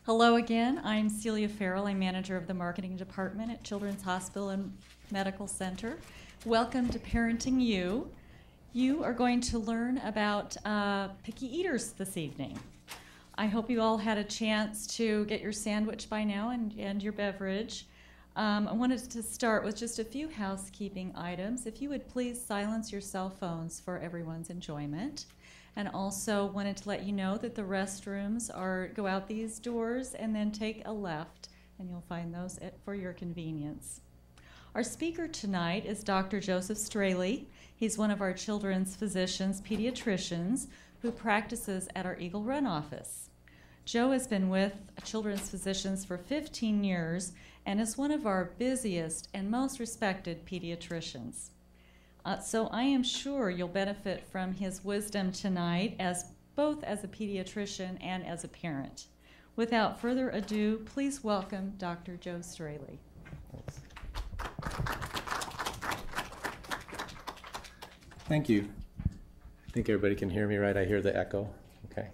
Hello again. I'm Celia Farrell. I'm manager of the marketing department at Children's Hospital and Medical Center. Welcome to Parenting You. You are going to learn about picky eaters this evening. I hope you all had a chance to get your sandwich by now and your beverage. I wanted to start with just a few housekeeping items. If you would please silence your cell phones for everyone's enjoyment. And also wanted to let you know that the restrooms go out these doors and then take a left, and you'll find those for your convenience. Our speaker tonight is Dr. Joseph Straley. He's one of our children's physicians, pediatricians, who practices at our Eagle Run office. Joe has been with children's physicians for 15 years and is one of our busiest and most respected pediatricians. So I am sure you'll benefit from his wisdom tonight, both as a pediatrician and as a parent. Without further ado, please welcome Dr. Joe Straley. Thank you. I think everybody can hear me right. I hear the echo. Okay.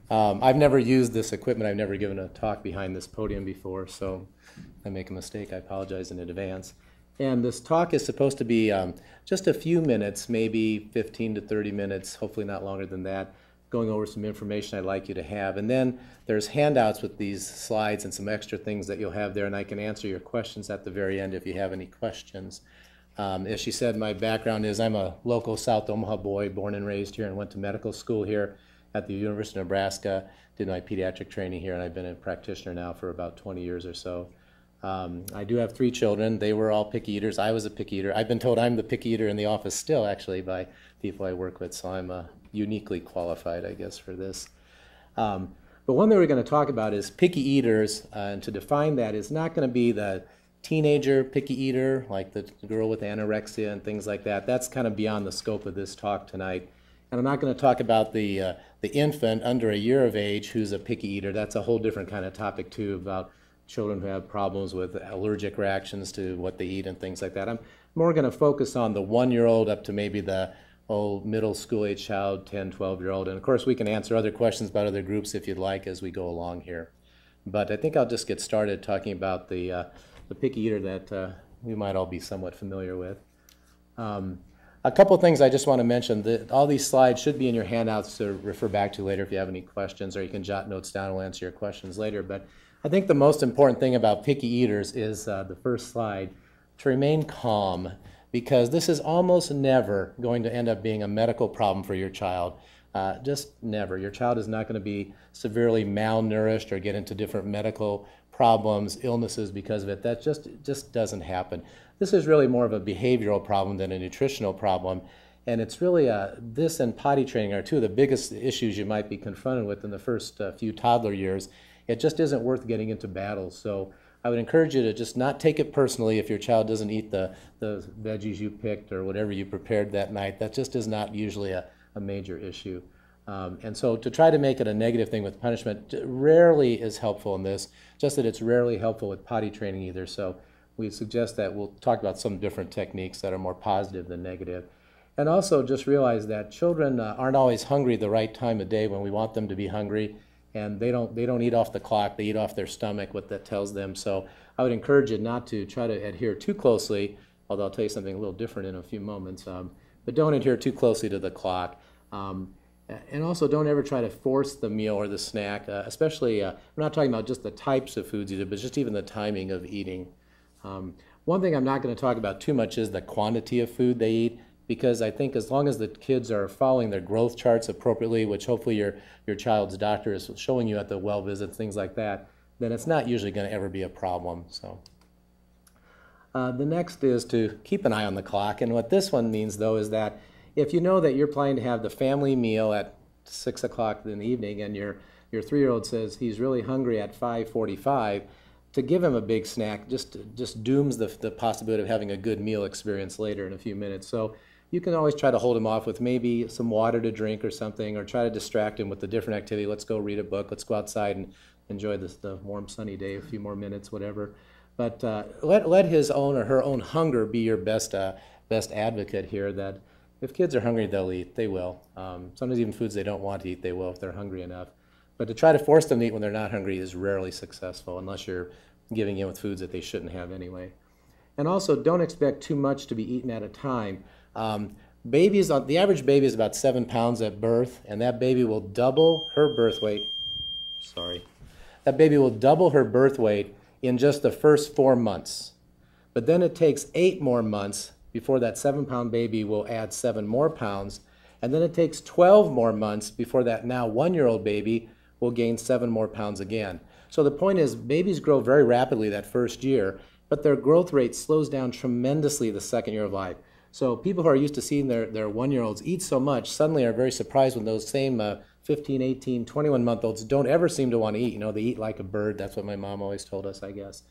I've never used this equipment. I've never given a talk behind this podium before, so if I make a mistake, I apologize in advance. And this talk is supposed to be just a few minutes, maybe 15 to 30 minutes, hopefully not longer than that, going over some information I'd like you to have. And then there's handouts with these slides and some extra things that you'll have there, and I can answer your questions at the very end if you have any questions. As she said, my background is I'm a local South Omaha boy, born and raised here, and went to medical school here at the University of Nebraska, did my pediatric training here, and I've been a practitioner now for about 20 years or so. I do have 3 children. They were all picky eaters. I was a picky eater. I've been told I'm the picky eater in the office still, actually, by people I work with, so I'm uniquely qualified, I guess, for this. But one thing we're going to talk about is picky eaters, and to define that is not going to be the teenager picky eater, like the girl with anorexia and things like that. That's kind of beyond the scope of this talk tonight. And I'm not going to talk about the infant under a year of age who's a picky eater. That's a whole different kind of topic, too, about children who have problems with allergic reactions to what they eat and things like that. I'm more going to focus on the 1-year-old up to maybe the middle school age child, 10, 12-year-old. And of course, we can answer other questions about other groups if you'd like as we go along here. But I think I'll just get started talking about the picky eater that we might all be somewhat familiar with. A couple of things I just want to mention. All these slides should be in your handouts to refer back to later if you have any questions, or you can jot notes down and we'll answer your questions later. But I think the most important thing about picky eaters is the first slide, to remain calm, because this is almost never going to end up being a medical problem for your child. Just never. Your child is not going to be severely malnourished or get into different medical problems, illnesses because of it. That just doesn't happen. This is really more of a behavioral problem than a nutritional problem. And it's really, this and potty training are 2 of the biggest issues you might be confronted with in the first few toddler years. It just isn't worth getting into battles. So I would encourage you to just not take it personally if your child doesn't eat the veggies you picked or whatever you prepared that night. That just is not usually a major issue. And so to try to make it a negative thing with punishment rarely is helpful in this, just that it's rarely helpful with potty training either. So we suggest that we'll talk about some different techniques that are more positive than negative. And also just realize that children aren't always hungry the right time of day when we want them to be hungry. And they don't eat off the clock, they eat off their stomach, what that tells them. So I would encourage you not to try to adhere too closely, although I'll tell you something a little different in a few moments, but don't adhere too closely to the clock. And also don't ever try to force the meal or the snack, especially, I'm not talking about just the types of foods either, but just even the timing of eating. One thing I'm not going to talk about too much is the quantity of food they eat, because I think as long as the kids are following their growth charts appropriately, which hopefully your child's doctor is showing you at the well visits, things like that, then it's not usually going to ever be a problem. So the next is to keep an eye on the clock. And what this one means, though, is that if you know that you're planning to have the family meal at 6 o'clock in the evening and your 3-year-old says he's really hungry at 5:45, to give him a big snack just dooms the possibility of having a good meal experience later in a few minutes. So you can always try to hold him off with maybe some water to drink or something, or try to distract him with a different activity. Let's go read a book. Let's go outside and enjoy the warm sunny day, a few more minutes, whatever. But let his own or her own hunger be your best advocate here, that if kids are hungry, they'll eat. They will. Sometimes even foods they don't want to eat, they will if they're hungry enough. But to try to force them to eat when they're not hungry is rarely successful unless you're giving in with foods that they shouldn't have anyway. And also, don't expect too much to be eaten at a time. The average baby is about 7 pounds at birth, and that baby will double her birth weight. Sorry. That baby will double her birth weight in just the first 4 months. But then it takes 8 more months before that 7-pound baby will add 7 more pounds. And then it takes 12 more months before that now 1-year-old baby will gain 7 more pounds again. So the point is, babies grow very rapidly that first year, but their growth rate slows down tremendously the second year of life. So people who are used to seeing their 1-year-olds eat so much suddenly are very surprised when those same 15, 18, 21-month-olds don't ever seem to want to eat. You know, they eat like a bird. That's what my mom always told us, I guess.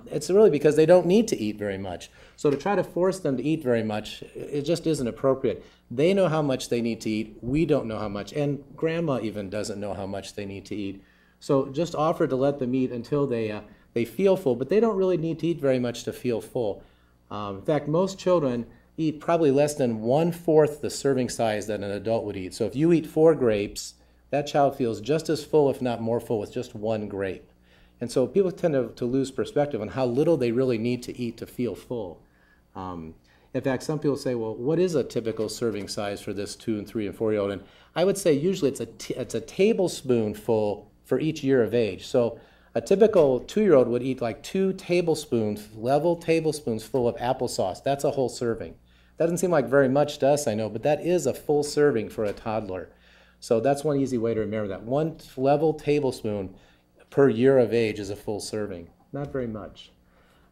It's really because they don't need to eat very much. So to try to force them to eat very much, it just isn't appropriate. They know how much they need to eat. We don't know how much. And grandma even doesn't know how much they need to eat. So just offer to let them eat until they feel full, but they don't really need to eat very much to feel full. In fact, most children eat probably less than 1/4 the serving size that an adult would eat. So if you eat 4 grapes, that child feels just as full, if not more full, with just 1 grape. And so people tend to lose perspective on how little they really need to eat to feel full. In fact, some people say, well, what is a typical serving size for this 2-, and 3-, and 4-year-old? And I would say usually it's a tablespoonful for each year of age. So a typical 2-year-old would eat like 2 tablespoons, level tablespoons full of applesauce. That's a whole serving. Doesn't seem like very much to us, I know, but that is a full serving for a toddler. So that's one easy way to remember that. 1 level tablespoon per year of age is a full serving. Not very much.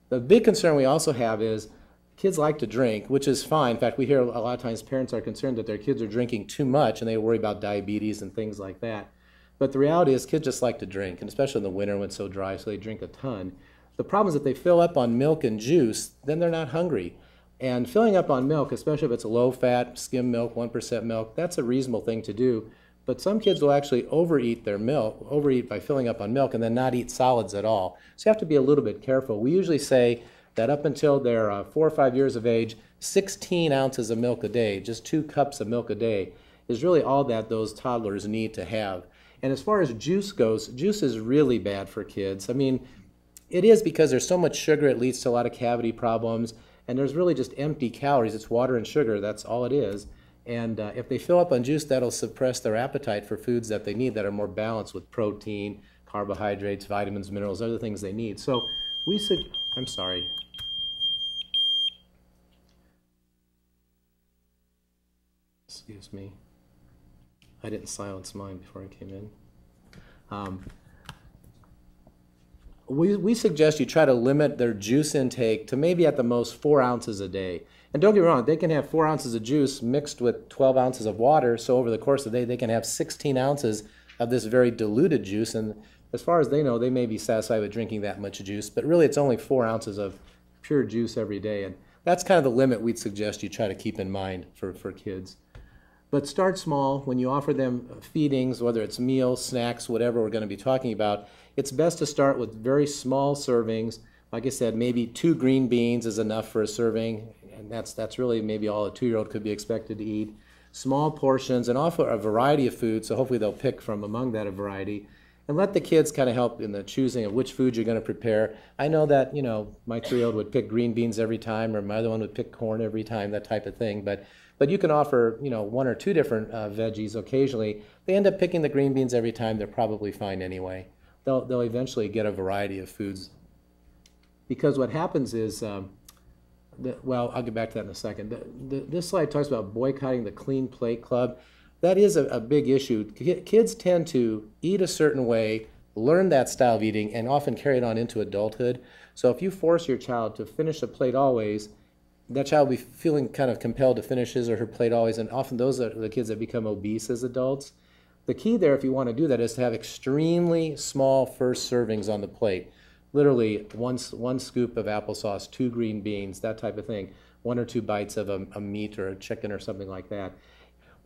The big concern we also have is kids like to drink, which is fine. In fact, we hear a lot of times parents are concerned that their kids are drinking too much and they worry about diabetes and things like that. But the reality is kids just like to drink, and especially in the winter when it's so dry, so they drink a ton. The problem is if they fill up on milk and juice, then they're not hungry. And filling up on milk, especially if it's low-fat, skim milk, 1% milk, that's a reasonable thing to do. But some kids will actually overeat their milk, overeat by filling up on milk, and then not eat solids at all. So you have to be a little bit careful. We usually say that up until they're 4 or 5 years of age, 16 ounces of milk a day, just 2 cups of milk a day, is really all that those toddlers need to have. And as far as juice goes, juice is really bad for kids. I mean, it is because there's so much sugar, it leads to a lot of cavity problems, and there's really just empty calories. It's water and sugar, that's all it is. And if they fill up on juice, that'll suppress their appetite for foods that they need that are more balanced with protein, carbohydrates, vitamins, minerals, other things they need. So I'm sorry. Excuse me. I didn't silence mine before I came in. We suggest you try to limit their juice intake to maybe at the most 4 ounces a day. And don't get me wrong, they can have 4 ounces of juice mixed with 12 ounces of water, so over the course of the day they can have 16 ounces of this very diluted juice, and as far as they know, they may be satisfied with drinking that much juice, but really it's only 4 ounces of pure juice every day, and that's kind of the limit we'd suggest you try to keep in mind for kids. But start small. When you offer them feedings, whether it's meals, snacks, whatever we're going to be talking about, it's best to start with very small servings. Like I said, maybe 2 green beans is enough for a serving, and that's really maybe all a 2-year-old could be expected to eat. Small portions, and offer a variety of foods, so hopefully they'll pick from among that a variety. And let the kids kind of help in the choosing of which food you're going to prepare. I know that, my 3-year-old would pick green beans every time, or my other one would pick corn every time, that type of thing. But you can offer, 1 or 2 different veggies occasionally. They end up picking the green beans every time. They're probably fine anyway. They'll eventually get a variety of foods. Because what happens is, well, I'll get back to that in a second. This slide talks about boycotting the Clean Plate Club. That is a big issue. Kids tend to eat a certain way, learn that style of eating, and often carry it on into adulthood. So if you force your child to finish a plate always, that child will be feeling kind of compelled to finish his or her plate always, and often those are the kids that become obese as adults. The key there, if you want to do that, is to have extremely small first servings on the plate. Literally one scoop of applesauce, 2 green beans, that type of thing. 1 or 2 bites of a meat or a chicken or something like that.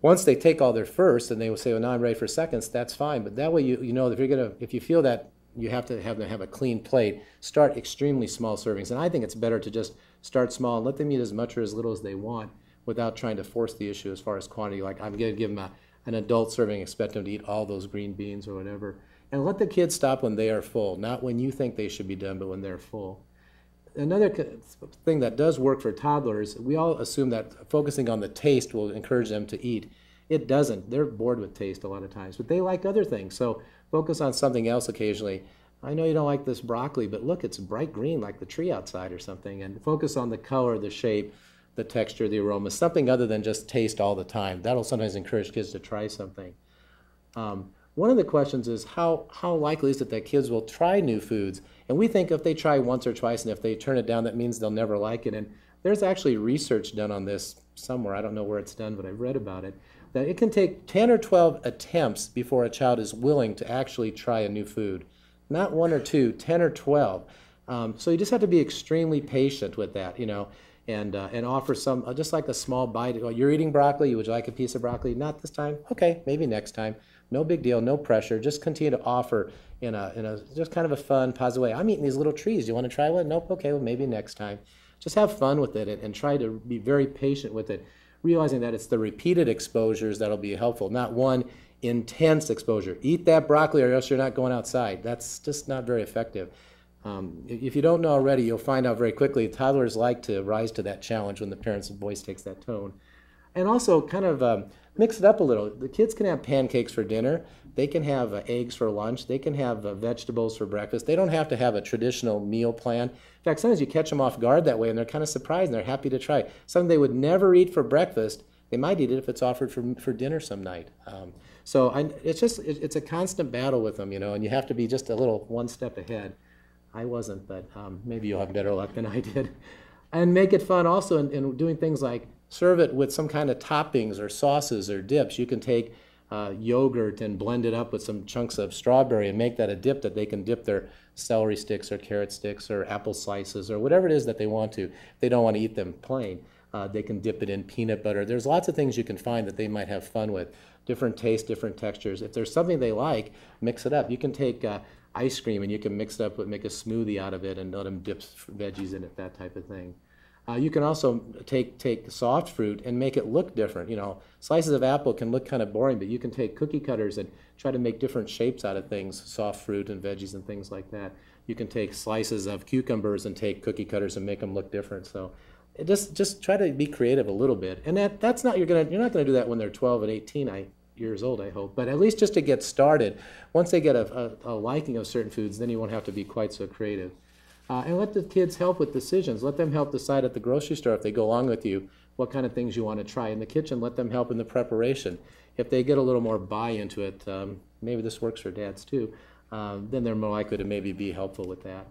Once they take all their first and they will say, well, now I'm ready for seconds, that's fine. But that way you know if you feel that you have to have them have a clean plate, start extremely small servings. And I think it's better to just start small and let them eat as much or as little as they want without trying to force the issue as far as quantity. Like I'm going to give them an adult serving, expect them to eat all those green beans or whatever. And let the kids stop when they are full, not when you think they should be done, but when they're full. Another thing that does work for toddlers, we all assume that focusing on the taste will encourage them to eat. It doesn't. They're bored with taste a lot of times, but they like other things. So focus on something else occasionally. I know you don't like this broccoli, but look, it's bright green like the tree outside or something. And focus on the color, the shape, the texture, the aroma, something other than just taste all the time. That'll sometimes encourage kids to try something. One of the questions is how likely is it that kids will try new foods? And we think if they try once or twice and if they turn it down, that means they'll never like it. And there's actually research done on this somewhere. I don't know where it's done, but I've read about it. That it can take 10 or 12 attempts before a child is willing to actually try a new food. Not one or two, 10 or 12. So you just have to be extremely patient with that, and offer some, just like a small bite. Oh, you're eating broccoli, would you like a piece of broccoli? Not this time? Okay, maybe next time. No big deal, no pressure. Just continue to offer in a just kind of a fun, positive way. I'm eating these little trees. You want to try one? Nope, okay, well, maybe next time. Just have fun with it and try to be very patient with it, realizing that it's the repeated exposures that'll be helpful, not one intense exposure. Eat that broccoli or else you're not going outside. That's just not very effective. If you don't know already, you'll find out very quickly toddlers like to rise to that challenge when the parent's voice takes that tone. And also kind of mix it up a little. The kids can have pancakes for dinner. They can have eggs for lunch. They can have vegetables for breakfast. They don't have to have a traditional meal plan. In fact, sometimes you catch them off guard that way and they're kind of surprised and they're happy to try. Something they would never eat for breakfast, they might eat it if it's offered for dinner some night. It's a constant battle with them, and you have to be just a little one step ahead. I wasn't, but maybe you'll have better luck than I did. And make it fun also in doing things like serve it with some kind of toppings or sauces or dips. You can take yogurt and blend it up with some chunks of strawberry and make that a dip that they can dip their celery sticks or carrot sticks or apple slices or whatever it is that they want to. If they don't want to eat them plain, they can dip it in peanut butter. There's lots of things you can find that they might have fun with. Different tastes, different textures. If there's something they like, mix it up. You can take ice cream and you can mix it up, make a smoothie out of it and let them dip veggies in it, that type of thing. You can also take soft fruit and make it look different. Slices of apple can look kind of boring, but you can take cookie cutters and try to make different shapes out of things, soft fruit and veggies and things like that. You can take slices of cucumbers and take cookie cutters and make them look different. So just try to be creative a little bit. And that's not you're not going to do that when they're 12 and 18 years old, I hope. But at least just to get started, once they get a liking of certain foods, then you won't have to be quite so creative. And let the kids help with decisions. Let them help decide at the grocery store if they go along with you what kind of things you want to try. In the kitchen, let them help in the preparation. If they get a little more buy into it, maybe this works for dads too, then they're more likely to maybe be helpful with that.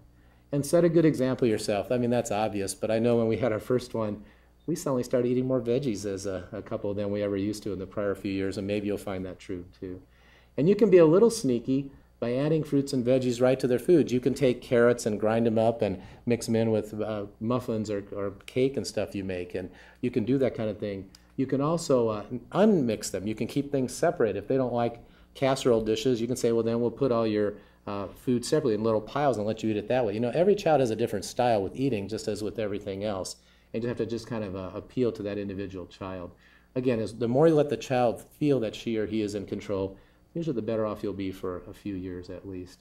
And set a good example yourself. I mean, that's obvious, but I know when we had our first one, we suddenly started eating more veggies as a couple than we ever used to in the prior few years, and maybe you'll find that true too. And you can be a little sneaky by adding fruits and veggies right to their foods. You can take carrots and grind them up and mix them in with muffins or cake and stuff you make, and you can do that kind of thing. You can also unmix them. You can keep things separate. If they don't like casserole dishes, you can say, well, then we'll put all your food separately in little piles and let you eat it that way. Every child has a different style with eating, just as with everything else. And you have to just kind of appeal to that individual child. Again, the more you let the child feel that she or he is in control, usually the better off you'll be for a few years at least.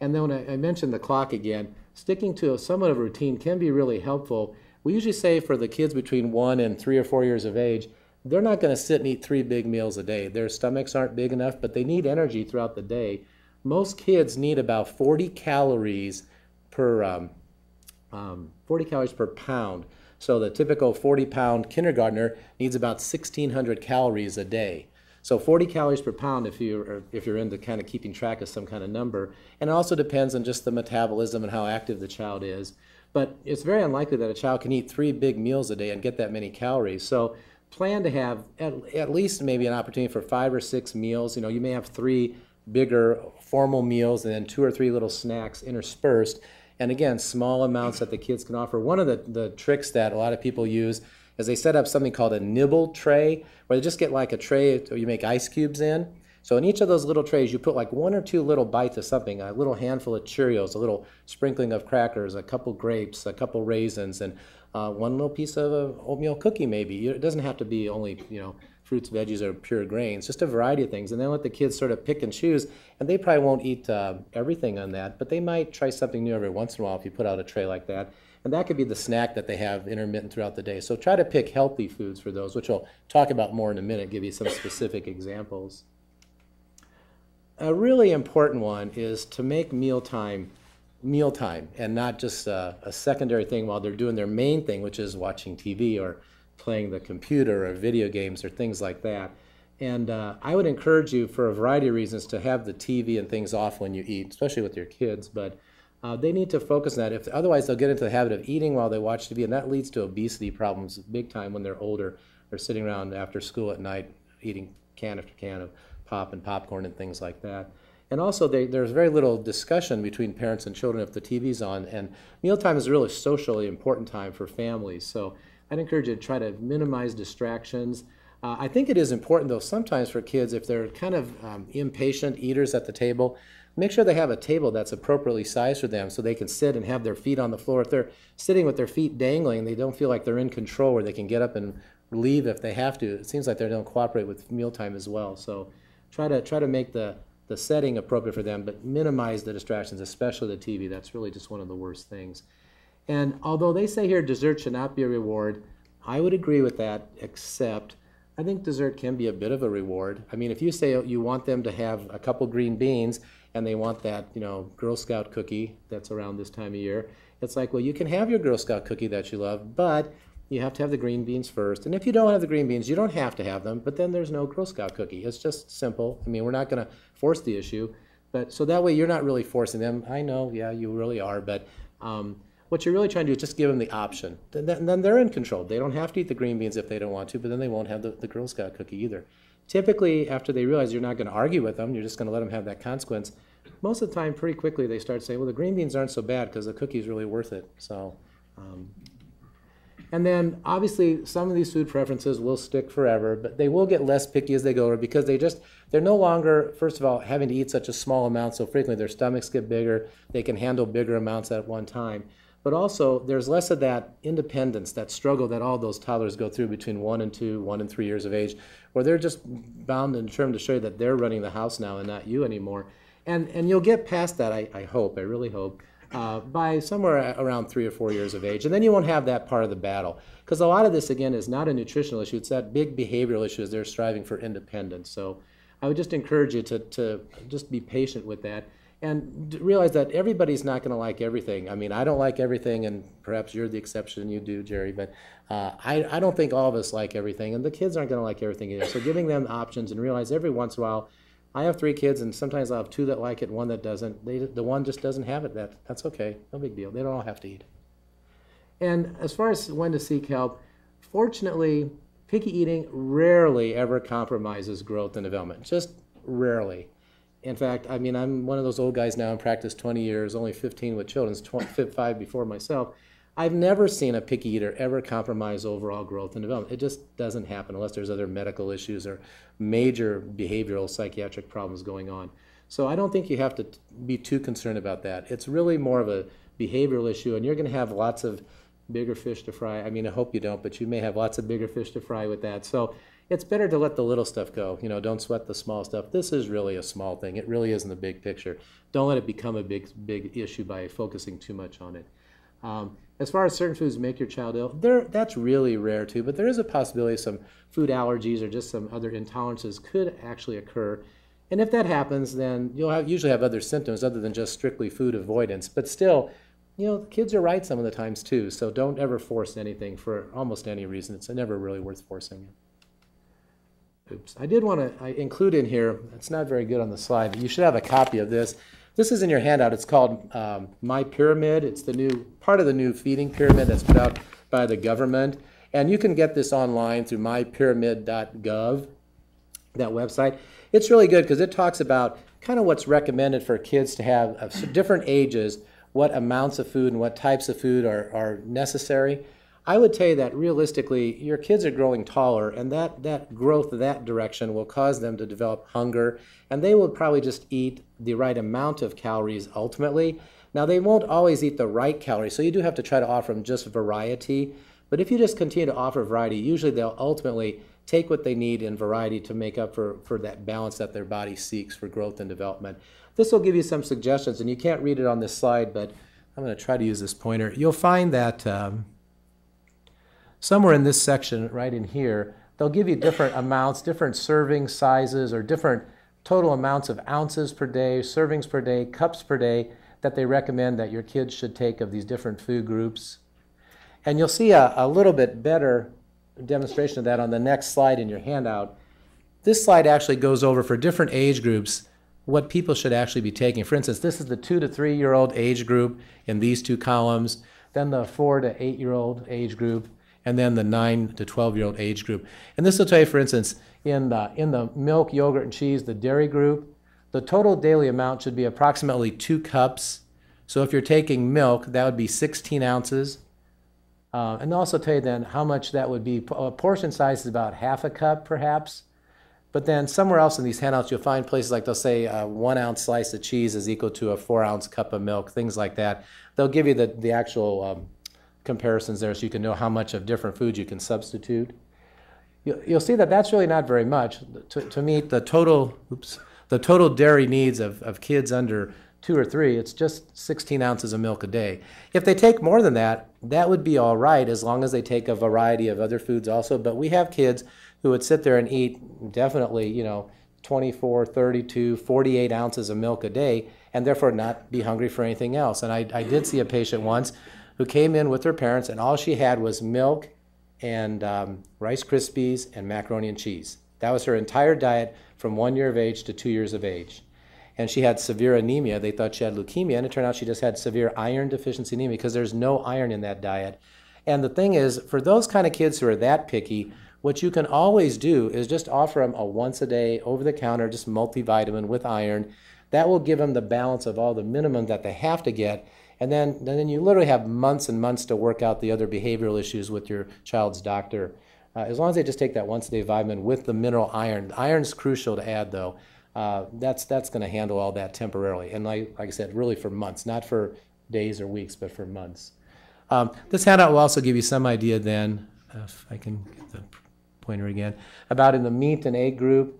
And then when I mentioned the clock again, sticking to somewhat of a routine can be really helpful. We usually say for the kids between 1 and 3 or 4 years of age, they're not going to sit and eat 3 big meals a day. Their stomachs aren't big enough, but they need energy throughout the day. Most kids need about 40 calories per 40 calories per pound. So the typical 40-pound kindergartner needs about 1,600 calories a day. So 40 calories per pound if you're into kind of keeping track of some kind of number. And it also depends on just the metabolism and how active the child is. But it's very unlikely that a child can eat 3 big meals a day and get that many calories. So plan to have at least maybe an opportunity for 5 or 6 meals. You may have 3 bigger formal meals and then 2 or 3 little snacks interspersed. And again, small amounts that the kids can offer. One of the tricks that a lot of people use is they set up something called a nibble tray, where they just get like a tray you make ice cubes in. So in each of those little trays, you put like 1 or 2 little bites of something, a little handful of Cheerios, a little sprinkling of crackers, a couple grapes, a couple raisins, and 1 little piece of oatmeal cookie maybe. It doesn't have to be only fruits, veggies, or pure grains, just a variety of things. And then let the kids sort of pick and choose. And they probably won't eat everything on that, but they might try something new every once in a while if you put out a tray like that. And that could be the snack that they have intermittent throughout the day. So try to pick healthy foods for those, which I'll talk about more in a minute, give you some specific examples. A really important one is to make mealtime and not just a secondary thing while they're doing their main thing, which is watching TV or playing the computer or video games or things like that. And I would encourage you, for a variety of reasons, to have the TV and things off when you eat, especially with your kids. But they need to focus on that. Otherwise, they'll get into the habit of eating while they watch TV, and that leads to obesity problems big time when they're older. They're sitting around after school at night eating can after can of pop and popcorn and things like that. And also, there's very little discussion between parents and children if the TV's on. And mealtime is a really socially important time for families. So I'd encourage you to try to minimize distractions. I think it is important, though, sometimes for kids, if they're kind of impatient eaters at the table, make sure they have a table that's appropriately sized for them so they can sit and have their feet on the floor. If they're sitting with their feet dangling, they don't feel like they're in control where they can get up and leave if they have to. It seems like they don't cooperate with mealtime as well. So try to make the setting appropriate for them, but minimize the distractions, especially the TV. That's really just one of the worst things. And although they say here dessert should not be a reward, I would agree with that, except I think dessert can be a bit of a reward. I mean, if you say you want them to have a couple green beans and they want that, Girl Scout cookie that's around this time of year, it's like, well, you can have your Girl Scout cookie that you love, but you have to have the green beans first. And if you don't have the green beans, you don't have to have them, but then there's no Girl Scout cookie. It's just simple. I mean, we're not going to force the issue, but so that way you're not really forcing them. I know, yeah, you really are, but what you're really trying to do is just give them the option. Then they're in control. They don't have to eat the green beans if they don't want to, but then they won't have the Girl Scout cookie either. Typically, after they realize you're not going to argue with them, you're just going to let them have that consequence, most of the time, pretty quickly, they start saying, well, the green beans aren't so bad because the cookie's really worth it. So. And then, obviously, some of these food preferences will stick forever, but they will get less picky as they go over because they're no longer, first of all, having to eat such a small amount so frequently. Their stomachs get bigger. They can handle bigger amounts at one time. But also, there's less of that independence, that struggle that all those toddlers go through between 1 and 2, 1 and 3 years of age, where they're just bound and determined to show you that they're running the house now and not you anymore. And you'll get past that, I hope, I really hope, by somewhere around 3 or 4 years of age. And then you won't have that part of the battle. Because a lot of this, again, is not a nutritional issue. It's that big behavioral issue as they're striving for independence. So I would just encourage you to just be patient with that and realize that everybody's not going to like everything. I mean, I don't like everything, and perhaps you're the exception, you do, Jerry, but I don't think all of us like everything, and the kids aren't going to like everything either. So giving them options and realize every once in a while, I have 3 kids, and sometimes I'll have 2 that like it, 1 that doesn't. The one just doesn't have it. That's okay. No big deal. They don't all have to eat. And as far as when to seek help, fortunately, picky eating rarely ever compromises growth and development. Just rarely. In fact, I mean, I'm one of those old guys now in practice 20 years, only 15 with children, 5 before myself. I've never seen a picky eater ever compromise overall growth and development. It just doesn't happen unless there's other medical issues or major behavioral psychiatric problems going on. So I don't think you have to be too concerned about that. It's really more of a behavioral issue, and you're going to have lots of bigger fish to fry. I mean, I hope you don't, but you may have lots of bigger fish to fry with that. So it's better to let the little stuff go. Don't sweat the small stuff. This is really a small thing. It really isn't the big picture. Don't let it become a big issue by focusing too much on it. As far as certain foods make your child ill, that's really rare too, but there is a possibility some food allergies or just some other intolerances could actually occur. And if that happens, then you'll usually have other symptoms other than just strictly food avoidance. But still, kids are right some of the times too, so don't ever force anything for almost any reason. It's never really worth forcing it. Oops. I did want to include in here, it's not very good on the slide, but you should have a copy of this. This is in your handout. It's called My Pyramid. It's the new part of the new feeding pyramid that's put out by the government. And you can get this online through mypyramid.gov, that website. It's really good because it talks about kind of what's recommended for kids to have of different ages, what amounts of food and what types of food are necessary. I would tell you that realistically, your kids are growing taller, and that growth that direction will cause them to develop hunger, and they will probably just eat the right amount of calories ultimately. Now, they won't always eat the right calories, so you do have to try to offer them just variety. But if you just continue to offer variety, usually they'll ultimately take what they need in variety to make up for that balance that their body seeks for growth and development. This will give you some suggestions, and you can't read it on this slide, but I'm going to try to use this pointer. You'll find that somewhere in this section, right in here, they'll give you different amounts, different serving sizes, or different total amounts of ounces per day, servings per day, cups per day that they recommend that your kids should take of these different food groups. And you'll see a little bit better demonstration of that on the next slide in your handout. This slide actually goes over for different age groups what people should actually be taking. For instance, this is the 2 to 3 year old age group in these two columns, then the 4 to 8 year old age group, and then the 9 to 12 year old age group. And this will tell you, for instance, in the milk, yogurt, and cheese, the dairy group, the total daily amount should be approximately 2 cups. So if you're taking milk, that would be 16 ounces. And they'll also tell you then how much that would be. A portion size is about half a cup, perhaps. But then somewhere else in these handouts, you'll find places like they'll say a 1 ounce slice of cheese is equal to a 4 ounce cup of milk, things like that. They'll give you the actual comparisons there so you can know how much of different foods you can substitute. You'll see that that's really not very much to meet the total dairy needs of kids under 2 or 3. It's just 16 ounces of milk a day. If they take more than that, that would be all right as long as they take a variety of other foods also. But we have kids who would sit there and eat definitely, 24, 32, 48 ounces of milk a day and therefore not be hungry for anything else. And I did see a patient once who came in with her parents and all she had was milk and Rice Krispies and macaroni and cheese. That was her entire diet from 1 year of age to 2 years of age. And she had severe anemia. They thought she had leukemia, and it turned out she just had severe iron deficiency anemia because there's no iron in that diet. And the thing is, for those kind of kids who are that picky, what you can always do is just offer them a once-a-day, over-the-counter, just multivitamin with iron. That will give them the balance of all the minimum that they have to get. And then you literally have months and months to work out the other behavioral issues with your child's doctor. As long as they just take that once-a-day vitamin with the mineral iron. Iron's crucial to add, though. That's going to handle all that temporarily. And like I said, really for months, not for days or weeks, but for months. This handout will also give you some idea then, if I can get the pointer again, about in the meat and egg group,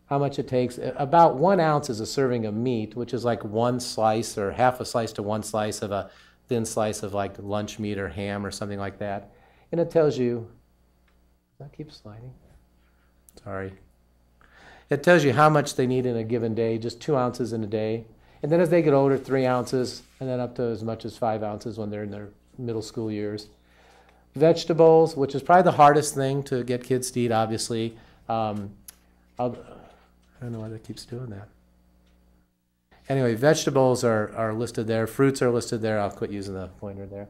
how much it takes. About 1 ounce is a serving of meat, which is like 1 slice or half a slice to 1 slice of a thin slice of like lunch meat or ham or something like that. And it tells you, does that keep sliding? Sorry. It tells you how much they need in a given day, just 2 ounces in a day. And then as they get older, 3 ounces, and then up to as much as 5 ounces when they're in their middle school years. Vegetables, which is probably the hardest thing to get kids to eat, obviously. I don't know why that keeps doing that. Anyway, vegetables are listed there. Fruits are listed there. I'll quit using the pointer there.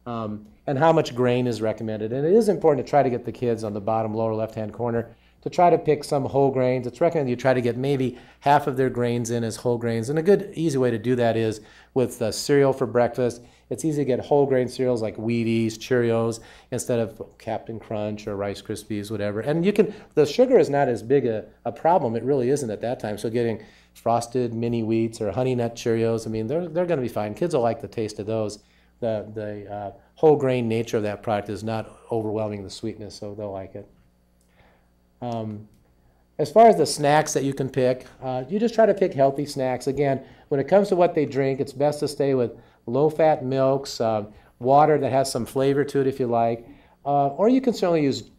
And how much grain is recommended. And it is important to try to get the kids on the bottom lower left-hand corner to try to pick some whole grains. It's recommended you try to get maybe half of their grains in as whole grains. And a good, easy way to do that is with cereal for breakfast. It's easy to get whole grain cereals like Wheaties, Cheerios, instead of Captain Crunch or Rice Krispies, whatever. And the sugar is not as big a problem. It really isn't at that time. So getting frosted mini wheats or Honey Nut Cheerios, I mean, they're going to be fine. Kids will like the taste of those. The whole grain nature of that product is not overwhelming the sweetness, so they'll like it. As far as the snacks that you can pick, you just try to pick healthy snacks. Again, when it comes to what they drink, it's best to stay with low-fat milks, water that has some flavor to it if you like, or you can certainly use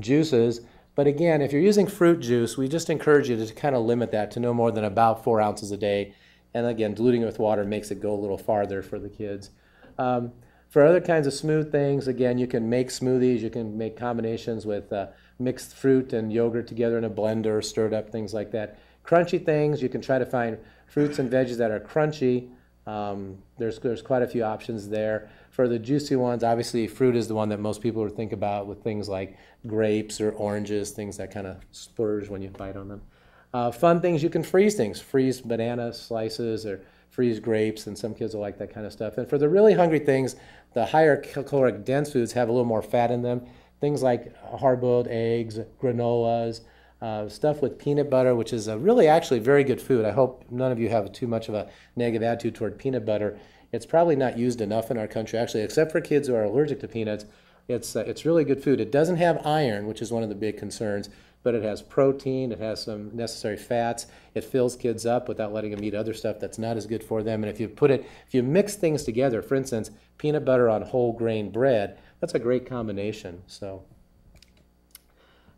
juices. But again, if you're using fruit juice, we just encourage you to kind of limit that to no more than about 4 ounces a day. And again, diluting it with water makes it go a little farther for the kids. For other kinds of smooth things, again, you can make smoothies. You can make combinations with mixed fruit and yogurt together in a blender, stirred up, things like that. Crunchy things, you can try to find fruits and veggies that are crunchy. There's quite a few options there. For the juicy ones, obviously fruit is the one that most people would think about with things like grapes or oranges, things that kind of splurge when you bite on them. Fun things, you can freeze things. Freeze banana slices or freeze grapes, and some kids will like that kind of stuff. And for the really hungry things, the higher caloric dense foods have a little more fat in them. Things like hard-boiled eggs, granolas, stuff with peanut butter, which is a really actually very good food. I hope none of you have too much of a negative attitude toward peanut butter. It's probably not used enough in our country, actually, except for kids who are allergic to peanuts. It's really good food. It doesn't have iron, which is one of the big concerns, but it has protein, it has some necessary fats. It fills kids up without letting them eat other stuff that's not as good for them. And if you mix things together, for instance, peanut butter on whole grain bread, that's a great combination. So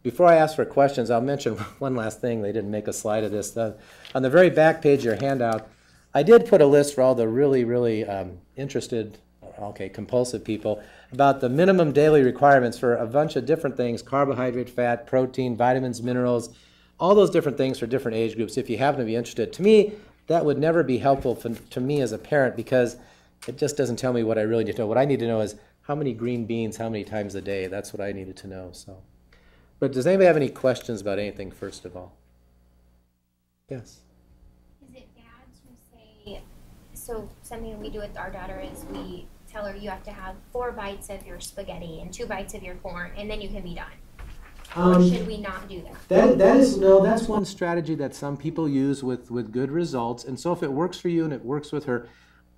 before I ask for questions, I'll mention one last thing. They didn't make a slide of this. On the very back page of your handout, I did put a list for all the really interested, compulsive people about the minimum daily requirements for a bunch of different things: carbohydrate, fat, protein, vitamins, minerals, all those different things for different age groups. If you happen to be interested, to me, that would never be helpful to me as a parent, because it just doesn't tell me what I really need to know. What I need to know is how many green beans, how many times a day. That's what I needed to know. So, but does anybody have any questions about anything, first of all? Yes. Is it bad to say, so something we do with our daughter is we tell her you have to have 4 bites of your spaghetti and 2 bites of your corn, and then you can be done? Or should we not do that? That's one strategy that some people use with good results. And so if it works for you and it works with her,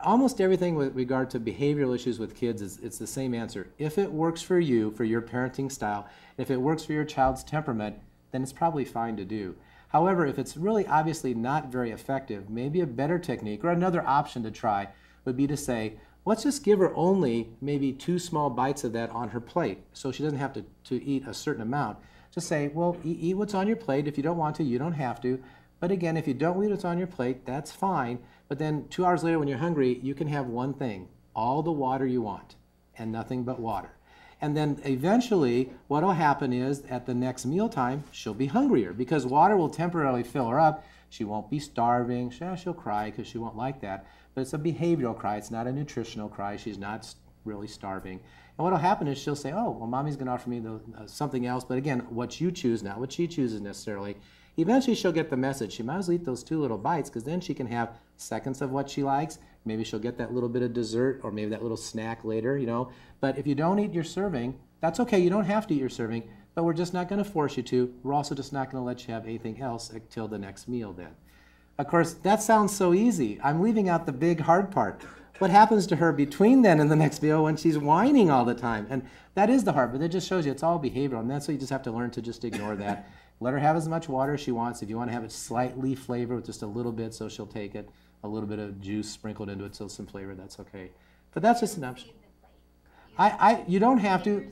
almost everything with regard to behavioral issues with kids it's the same answer. If it works for you, for your parenting style, if it works for your child's temperament, then it's probably fine to do. However, if it's really obviously not very effective, maybe a better technique or another option to try would be to say, let's just give her only maybe 2 small bites of that on her plate, so she doesn't have to eat a certain amount. Just say, well, eat what's on your plate. If you don't want to, you don't have to. But again, if you don't eat what's on your plate, that's fine. But then 2 hours later when you're hungry, you can have one thing: all the water you want, and nothing but water. And then eventually what will happen is at the next mealtime, she'll be hungrier, because water will temporarily fill her up. She won't be starving. She'll cry because she won't like that. But it's a behavioral cry. It's not a nutritional cry. She's not really starving. And what will happen is she'll say, oh, well, mommy's going to offer me something else. But again, what you choose, not what she chooses necessarily. Eventually she'll get the message. She might as well eat those 2 little bites, because then she can have seconds of what she likes. Maybe she'll get that little bit of dessert, or maybe that little snack later, But if you don't eat your serving, that's okay. You don't have to eat your serving, but we're just not going to force you to. We're also just not going to let you have anything else until the next meal then. Of course, that sounds so easy. I'm leaving out the big hard part. What happens to her between then and the next meal when she's whining all the time? And that is the hard, but it just shows you it's all behavioral, and that's what you just have to learn to just ignore that. Let her have as much water as she wants. If you want to have it slightly flavored with just a little bit, so she'll take it, a little bit of juice sprinkled into it, so some flavor, that's okay. But that's just an option. You don't have to.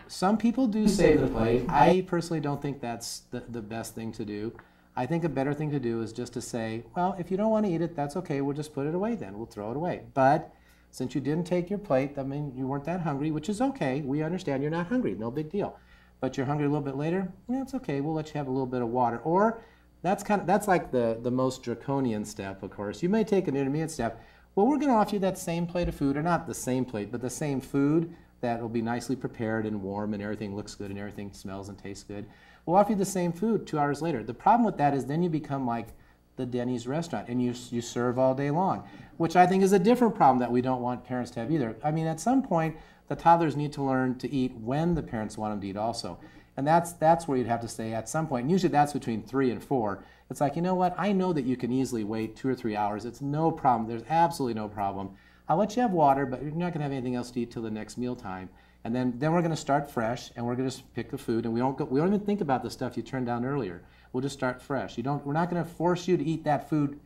Some people do save the plate. I personally don't think that's the best thing to do. I think a better thing to do is just to say, well, if you don't want to eat it, that's okay. We'll just put it away then. We'll throw it away. But since you didn't take your plate, that means you weren't that hungry, which is okay. We understand you're not hungry. No big deal. But you're hungry a little bit later, yeah, it's okay. We'll let you have a little bit of water. Or that's like the most draconian step, of course. You may take an intermediate step. Well, we're going to offer you that same plate of food, or not the same plate, but the same food that will be nicely prepared and warm and everything looks good and everything smells and tastes good. We'll offer you the same food 2 hours later. The problem with that is then you become like the Denny's restaurant, and you serve all day long, which I think is a different problem that we don't want parents to have either. I mean, at some point, the toddlers need to learn to eat when the parents want them to eat also. And that's where you'd have to say at some point. And usually that's between 3 and 4. It's like, you know what? I know that you can easily wait 2 or 3 hours. It's no problem. There's absolutely no problem. I'll let you have water, but you're not going to have anything else to eat till the next mealtime. And then we're going to start fresh, and we're going to pick the food, and we don't even think about the stuff you turned down earlier. We'll just start fresh. We're not going to force you to eat that food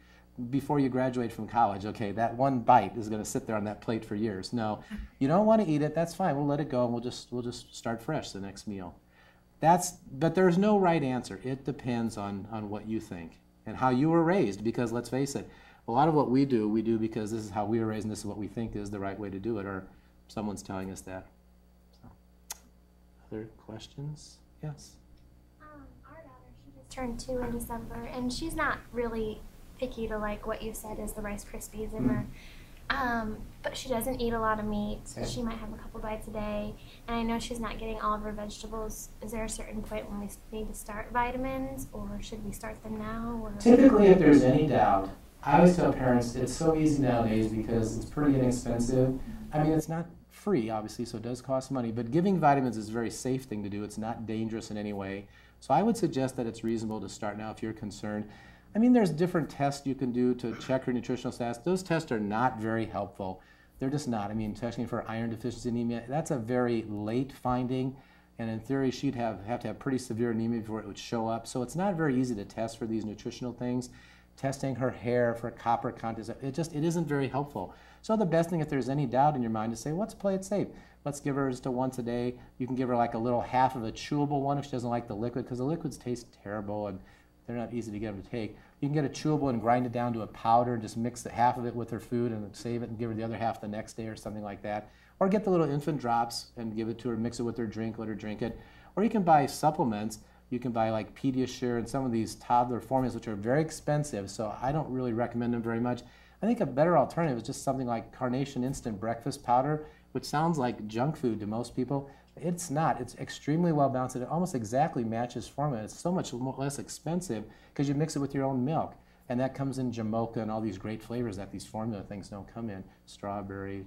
before you graduate from college. Okay, that one bite is going to sit there on that plate for years. No, you don't want to eat it. That's fine. We'll let it go, and we'll just start fresh the next meal. But there's no right answer. It depends on what you think and how you were raised. Because let's face it, a lot of what we do because this is how we were raised, and this is what we think is the right way to do it, or someone's telling us that. Other questions? Yes? Our daughter, she just turned 2 in December, and she's not really picky to like what you said is the Rice Krispies in her. But she doesn't eat a lot of meat, so she might have a couple bites a day. And I know she's not getting all of her vegetables. Is there a certain point when we need to start vitamins, or should we start them now? Or? Typically, if there's any doubt, I always tell parents it's so easy nowadays because it's pretty inexpensive. I mean, it's not free, obviously, so it does cost money, but giving vitamins is a very safe thing to do. It's not dangerous in any way. So I would suggest that it's reasonable to start now if you're concerned. I mean, there's different tests you can do to check your nutritional status. Those tests are not very helpful. they're just not. I mean, especially for iron deficiency anemia, that's a very late finding. And in theory, she'd have to have pretty severe anemia before it would show up. So it's not very easy to test for these nutritional things. Testing her hair for copper content, it isn't very helpful. So the best thing, if there's any doubt in your mind, is say, let's play it safe. Let's give her just a once a day. You can give her like a little half of a chewable one if she doesn't like the liquid, because the liquids taste terrible and they're not easy to get them to take. You can get a chewable and grind it down to a powder and just mix the half of it with her food and save it and give her the other half the next day or something like that. Or get the little infant drops and give it to her, mix it with her drink, let her drink it. Or you can buy supplements. You can buy like Pediasure and some of these toddler formulas, which are very expensive, so I don't really recommend them very much. I think a better alternative is just something like Carnation Instant Breakfast Powder, which sounds like junk food to most people. It's not. It's extremely well balanced. It almost exactly matches formula. It's so much less expensive because you mix it with your own milk. And that comes in Jamocha and all these great flavors that these formula things don't come in. Strawberry,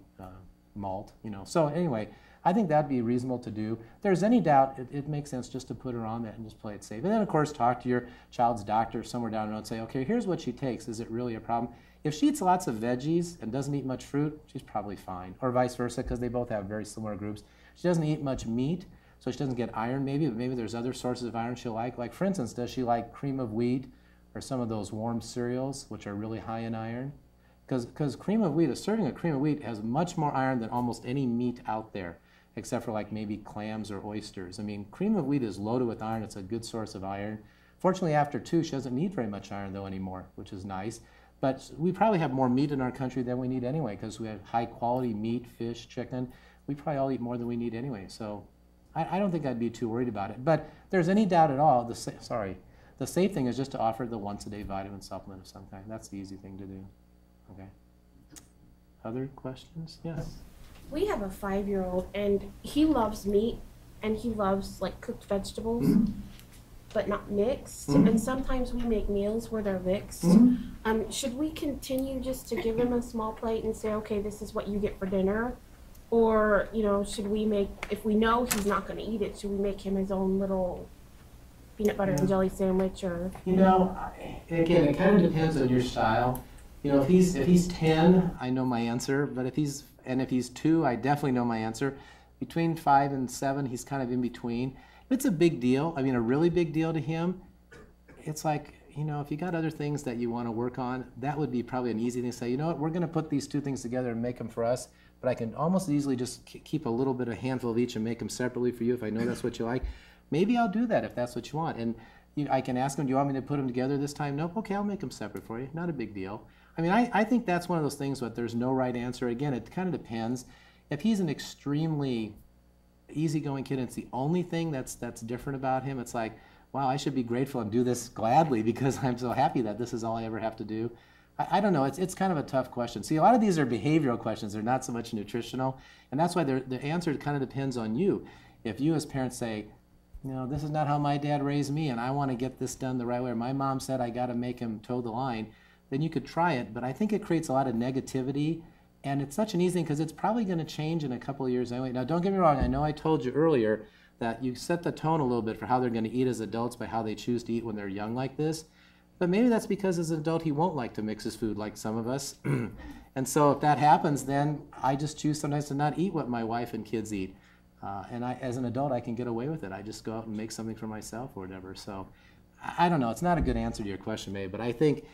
malt, you know. So anyway, I think that'd be reasonable to do. If there's any doubt, it makes sense just to put her on that and just play it safe. And then, of course, talk to your child's doctor somewhere down the road and say, okay, here's what she takes. Is it really a problem? If she eats lots of veggies and doesn't eat much fruit, she's probably fine. Or vice versa, because they both have very similar groups. She doesn't eat much meat, so she doesn't get iron maybe, but maybe there's other sources of iron she'll like. Like, for instance, does she like cream of wheat or some of those warm cereals, which are really high in iron? Because cream of wheat, a serving of cream of wheat has much more iron than almost any meat out there, except for like maybe clams or oysters. I mean, cream of wheat is loaded with iron. It's a good source of iron. Fortunately, after 2, she doesn't need very much iron, though, anymore, which is nice. But we probably have more meat in our country than we need anyway, because we have high-quality meat, fish, chicken. We probably all eat more than we need anyway. So I don't think I'd be too worried about it. But if there's any doubt at all, the safe thing is just to offer the once-a-day vitamin supplement of some kind. That's the easy thing to do. Okay. Other questions? Yes. We have a 5-year-old, and he loves meat, and he loves like cooked vegetables, but not mixed. And sometimes we make meals where they're mixed. Should we continue just to give him a small plate and say, okay, this is what you get for dinner? Or, you know, should we make, if we know he's not going to eat it, should we make him his own little peanut butter and jelly sandwich? Or you know, again, it kind of depends on your style. You know, if he's 10, I know my answer. But if he's 2, I definitely know my answer. Between 5 and 7, he's kind of in between. If it's a big deal, I mean, a really big deal to him, it's like, you know, if you got other things that you want to work on, that would be probably an easy thing to say, you know what, we're going to put these 2 things together and make them for us, but I can almost easily just keep a little bit, a handful of each and make them separately for you if I know that's what you like. Maybe I'll do that if that's what you want. And I can ask him, do you want me to put them together this time? Nope, okay, I'll make them separate for you. Not a big deal. I mean, I think that's one of those things that there's no right answer. Again, it kind of depends. If he's an extremely easygoing kid and it's the only thing that's different about him, it's like, wow, I should be grateful and do this gladly because I'm so happy that this is all I ever have to do. I don't know. It's kind of a tough question. See, a lot of these are behavioral questions. They're not so much nutritional. And that's why the answer kind of depends on you. If you as parents say, you know, this is not how my dad raised me and I want to get this done the right way, or my mom said I got to make him toe the line, then you could try it. But I think it creates a lot of negativity. And it's such an easy thing because it's probably going to change in a couple of years anyway. Now, don't get me wrong. I know I told you earlier that you set the tone a little bit for how they're going to eat as adults by how they choose to eat when they're young like this. But maybe that's because as an adult he won't like to mix his food like some of us. And so if that happens, then I just choose sometimes to not eat what my wife and kids eat. And as an adult, I can get away with it. I just go out and make something for myself or whatever. So I don't know. It's not a good answer to your question, maybe. But I think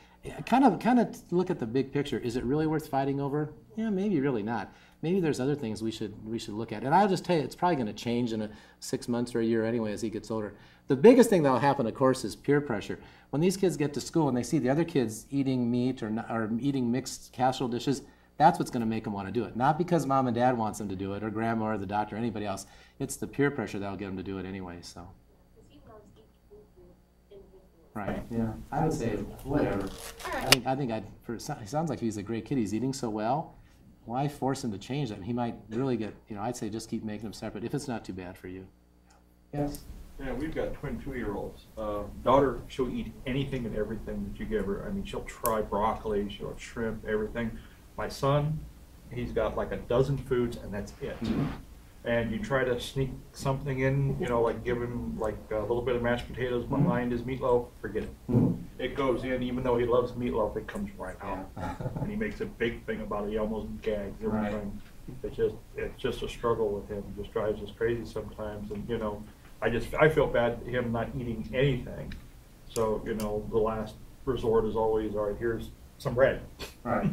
kind of look at the big picture. Is it really worth fighting over? Yeah, maybe really not. Maybe there's other things we should look at. And I'll just tell you, it's probably going to change in 6 months or a year anyway as he gets older. The biggest thing that will happen, of course, is peer pressure. When these kids get to school and they see the other kids eating meat or eating mixed casserole dishes, that's what's going to make them want to do it. Not because mom and dad wants them to do it, or grandma or the doctor or anybody else. It's the peer pressure that will get them to do it anyway. So. Right. Yeah. I would say whatever. I think it sounds like he's a great kid. He's eating so well. Why force him to change that? He might really get. I'd say just keep making them separate if it's not too bad for you. Yes. Yeah, we've got twin 2-year-olds. Daughter, she'll eat anything and everything that you give her. I mean, she'll try broccoli, she'll have shrimp, everything. My son, he's got like a dozen foods, and that's it. and you try to sneak something in, you know, like give him like a little bit of mashed potatoes behind his meatloaf, forget it. It goes in, even though he loves meatloaf, it comes right out. And he makes a big thing about it. He almost gags every time. It's just a struggle with him. It just drives us crazy sometimes. And, you know, I feel bad him not eating anything. So, you know, the last resort is always, all right, here's some bread. Right.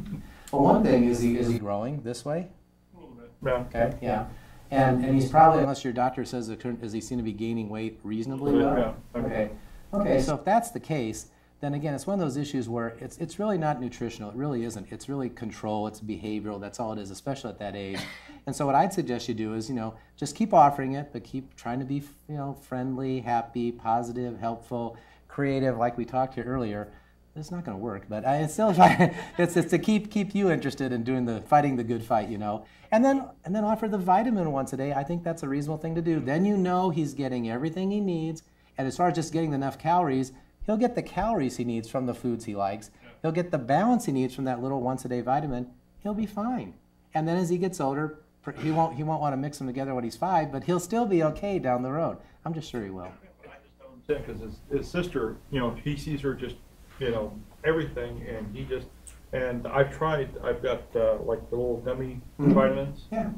Well, one thing, is he growing this way? A little bit. Yeah. Okay, yeah. And he's probably, unless your doctor says, does he seem to be gaining weight reasonably well? Yeah. Okay. Okay, so if that's the case, then again, it's one of those issues where it's really not nutritional. It really isn't. It's really control. It's behavioral. That's all it is, especially at that age. And so what I'd suggest you do is, you know, just keep offering it, but keep trying to be, you know, friendly, happy, positive, helpful, creative, like we talked here earlier. It's not going to work, but it's still it's to keep you interested in fighting the good fight, you know. And then offer the vitamin once a day. I think that's a reasonable thing to do. Then you know he's getting everything he needs, and as far as just getting enough calories, he'll get the calories he needs from the foods he likes. He'll get the balance he needs from that little once a day vitamin. He'll be fine. And then as he gets older, he won't want to mix them together when he's 5, but he'll still be okay down the road. I'm just sure he will. I just don't understand because his sister, you know, he sees her just, you know, everything, and I've got like the little gummy vitamins. Yeah.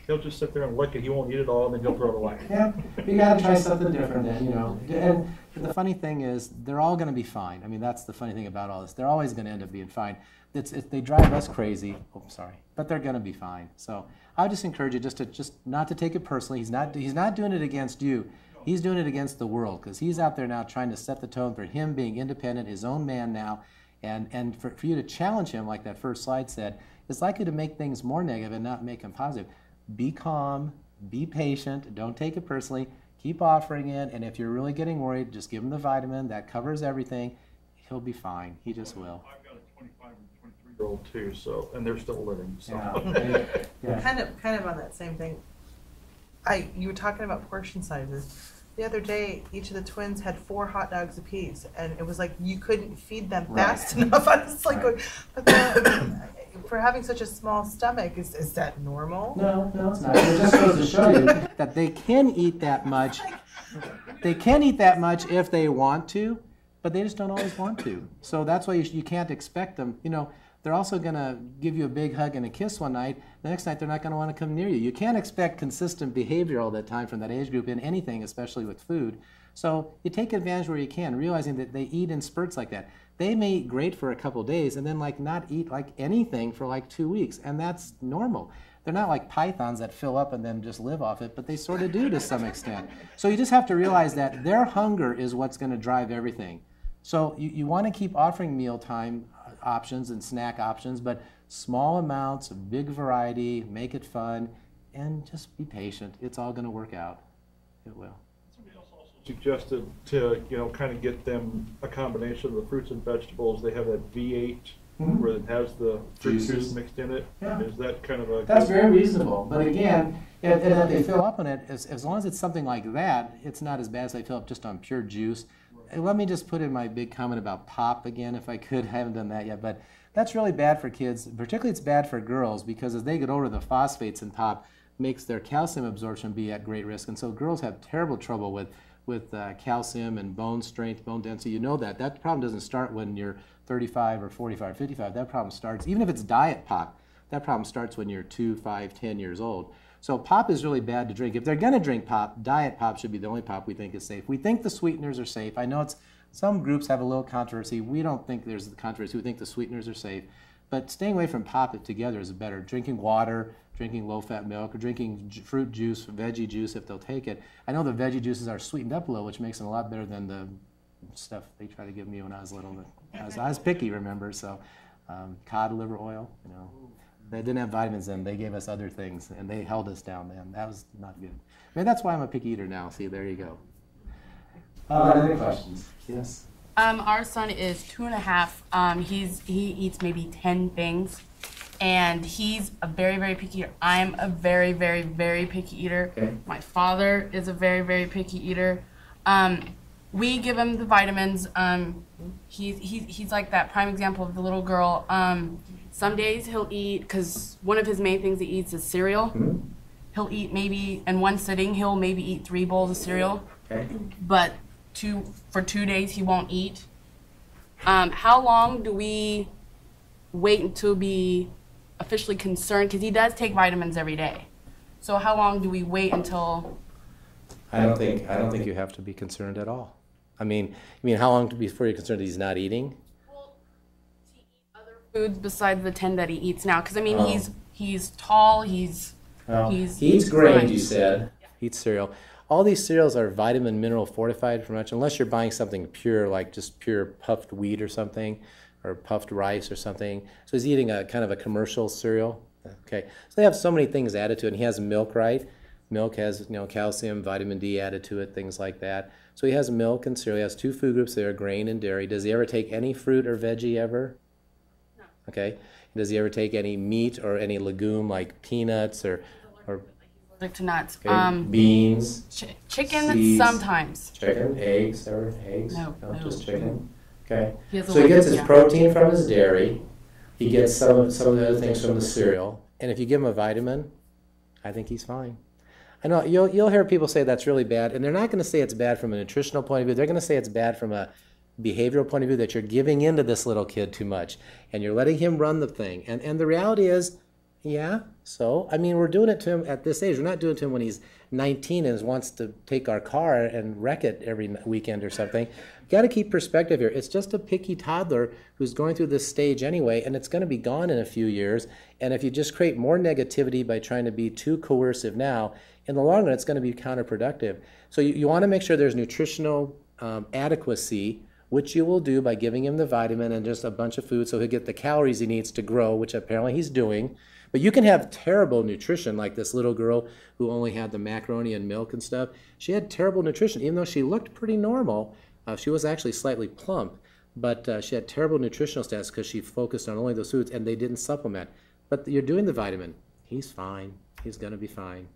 He'll just sit there and lick it. He won't eat it all, and then he'll throw it away. Yeah, you gotta try something different then, you know. And the funny thing is, they're all gonna be fine. I mean, that's the funny thing about all this. They're always gonna end up being fine. They drive us crazy. Oh, sorry, but they're gonna be fine. So I would just encourage you just not to take it personally. He's not doing it against you. He's doing it against the world because he's out there now trying to set the tone for him being independent, his own man now. And for you to challenge him, like that first slide said, is likely to make things more negative and not make them positive. Be calm, be patient, don't take it personally, keep offering it, and if you're really getting worried, just give him the vitamin. That covers everything. He'll be fine. He just will. I've got a 25 and 23-year-old too, so, and they're still living. So. Yeah. Kind of on that same thing. You were talking about portion sizes. The other day, each of the twins had 4 hot dogs apiece, and it was like you couldn't feed them fast enough. I was like, going, but for having such a small stomach, is that normal? No, it's not. It just goes to show you that they can eat that much. They can eat that much if they want to, but they just don't always want to. So that's why you can't expect them. You know, they're also going to give you a big hug and a kiss one night. The next night, they're not going to want to come near you. You can't expect consistent behavior all the time from that age group in anything, especially with food. So you take advantage where you can, realizing that they eat in spurts like that. They may eat great for a couple days and then like not eat like anything for like 2 weeks, and that's normal. They're not like pythons that fill up and then just live off it, but they sort of do to some extent. So you just have to realize that their hunger is what's going to drive everything. So you want to keep offering mealtime options and snack options, but small amounts, big variety, make it fun, and just be patient. It's all going to work out. It will. Somebody else also suggested to, you know, kind of get them a combination of the fruits and vegetables. They have that V8 where it has the fruit juice mixed in it. Yeah. Is that kind of a... That's very reasonable. But again, if they fill up on it, as long as it's something like that, it's not as bad as they fill up just on pure juice. Let me just put in my big comment about pop again, if I could. I haven't done that yet, but that's really bad for kids. Particularly it's bad for girls because as they get older, the phosphates in pop makes their calcium absorption be at great risk. And so girls have terrible trouble with calcium and bone strength, bone density. You know that. That problem doesn't start when you're 35 or 45 or 55. That problem starts, even if it's diet pop, that problem starts when you're 2, 5, 10 years old. So pop is really bad to drink. If they're going to drink pop, diet pop should be the only pop we think is safe. We think the sweeteners are safe. I know some groups have a little controversy. We don't think there's the controversy. We think the sweeteners are safe. But staying away from pop together is better. Drinking water, drinking low-fat milk, or drinking fruit juice, veggie juice if they'll take it. I know the veggie juices are sweetened up a little, which makes them a lot better than the stuff they tried to give me when I was little. I was picky, remember, so cod liver oil, you know. They didn't have vitamins in. They gave us other things, and they held us down, man. That was not good. Maybe that's why I'm a picky eater now. See, there you go. Other questions? Yes? Our son is 2.5. He eats maybe 10 things, and he's a very, very picky eater. I'm a very, very, very picky eater. Okay. My father is a very, very picky eater. We give him the vitamins. He's like that prime example of the little girl. Some days he'll eat, because one of his main things he eats is cereal. he'll eat maybe, in one sitting, he'll maybe eat 3 bowls of cereal. Okay. But for 2 days, he won't eat. How long do we wait until be officially concerned? Because he does take vitamins every day. So how long do we wait until? I don't think you have to be concerned at all. I mean, how long before you're concerned that he's not eating? Well, to eat other foods besides the 10 that he eats now. Because I mean, Oh. he's tall. He eats grain, fine. you said. He eats cereal. All these cereals are vitamin, mineral fortified pretty much, unless you're buying something pure, like just pure puffed wheat or something, or puffed rice or something. So he's eating a kind of a commercial cereal. Okay, so they have so many things added to it. And he has milk, right? Milk has, calcium, vitamin D added to it, things like that. So he has milk and cereal. He has 2 food groups there, grain and dairy. Does he ever take any fruit or veggie ever? No. Okay. Does he ever take any meat or any legume like peanuts or Allergic to nuts. okay, beans? Chicken seeds, sometimes. Chicken, eggs, or eggs? No. Just chicken. Okay. He has So he gets his allergic- protein from his dairy. He gets some of the other things from the cereal. And if you give him a vitamin, I think he's fine. I know you'll hear people say that's really bad, and they're not going to say it's bad from a nutritional point of view. They're going to say it's bad from a behavioral point of view, that you're giving into this little kid too much and you're letting him run the thing. And the reality is, yeah, so I mean, we're doing it to him at this age. We're not doing it to him when he's 19 and wants to take our car and wreck it every weekend or something. You've got to keep perspective here. It's just a picky toddler who's going through this stage anyway, and it's going to be gone in a few years. And if you just create more negativity by trying to be too coercive now, in the long run, it's going to be counterproductive. So you want to make sure there's nutritional adequacy, which you will do by giving him the vitamin and just a bunch of food so he'll get the calories he needs to grow, which apparently he's doing. But you can have terrible nutrition, like this little girl who only had the macaroni and milk and stuff. She had terrible nutrition, even though she looked pretty normal. She was actually slightly plump, but she had terrible nutritional status because she focused on only those foods, and they didn't supplement. But you're doing the vitamin. He's fine. He's going to be fine.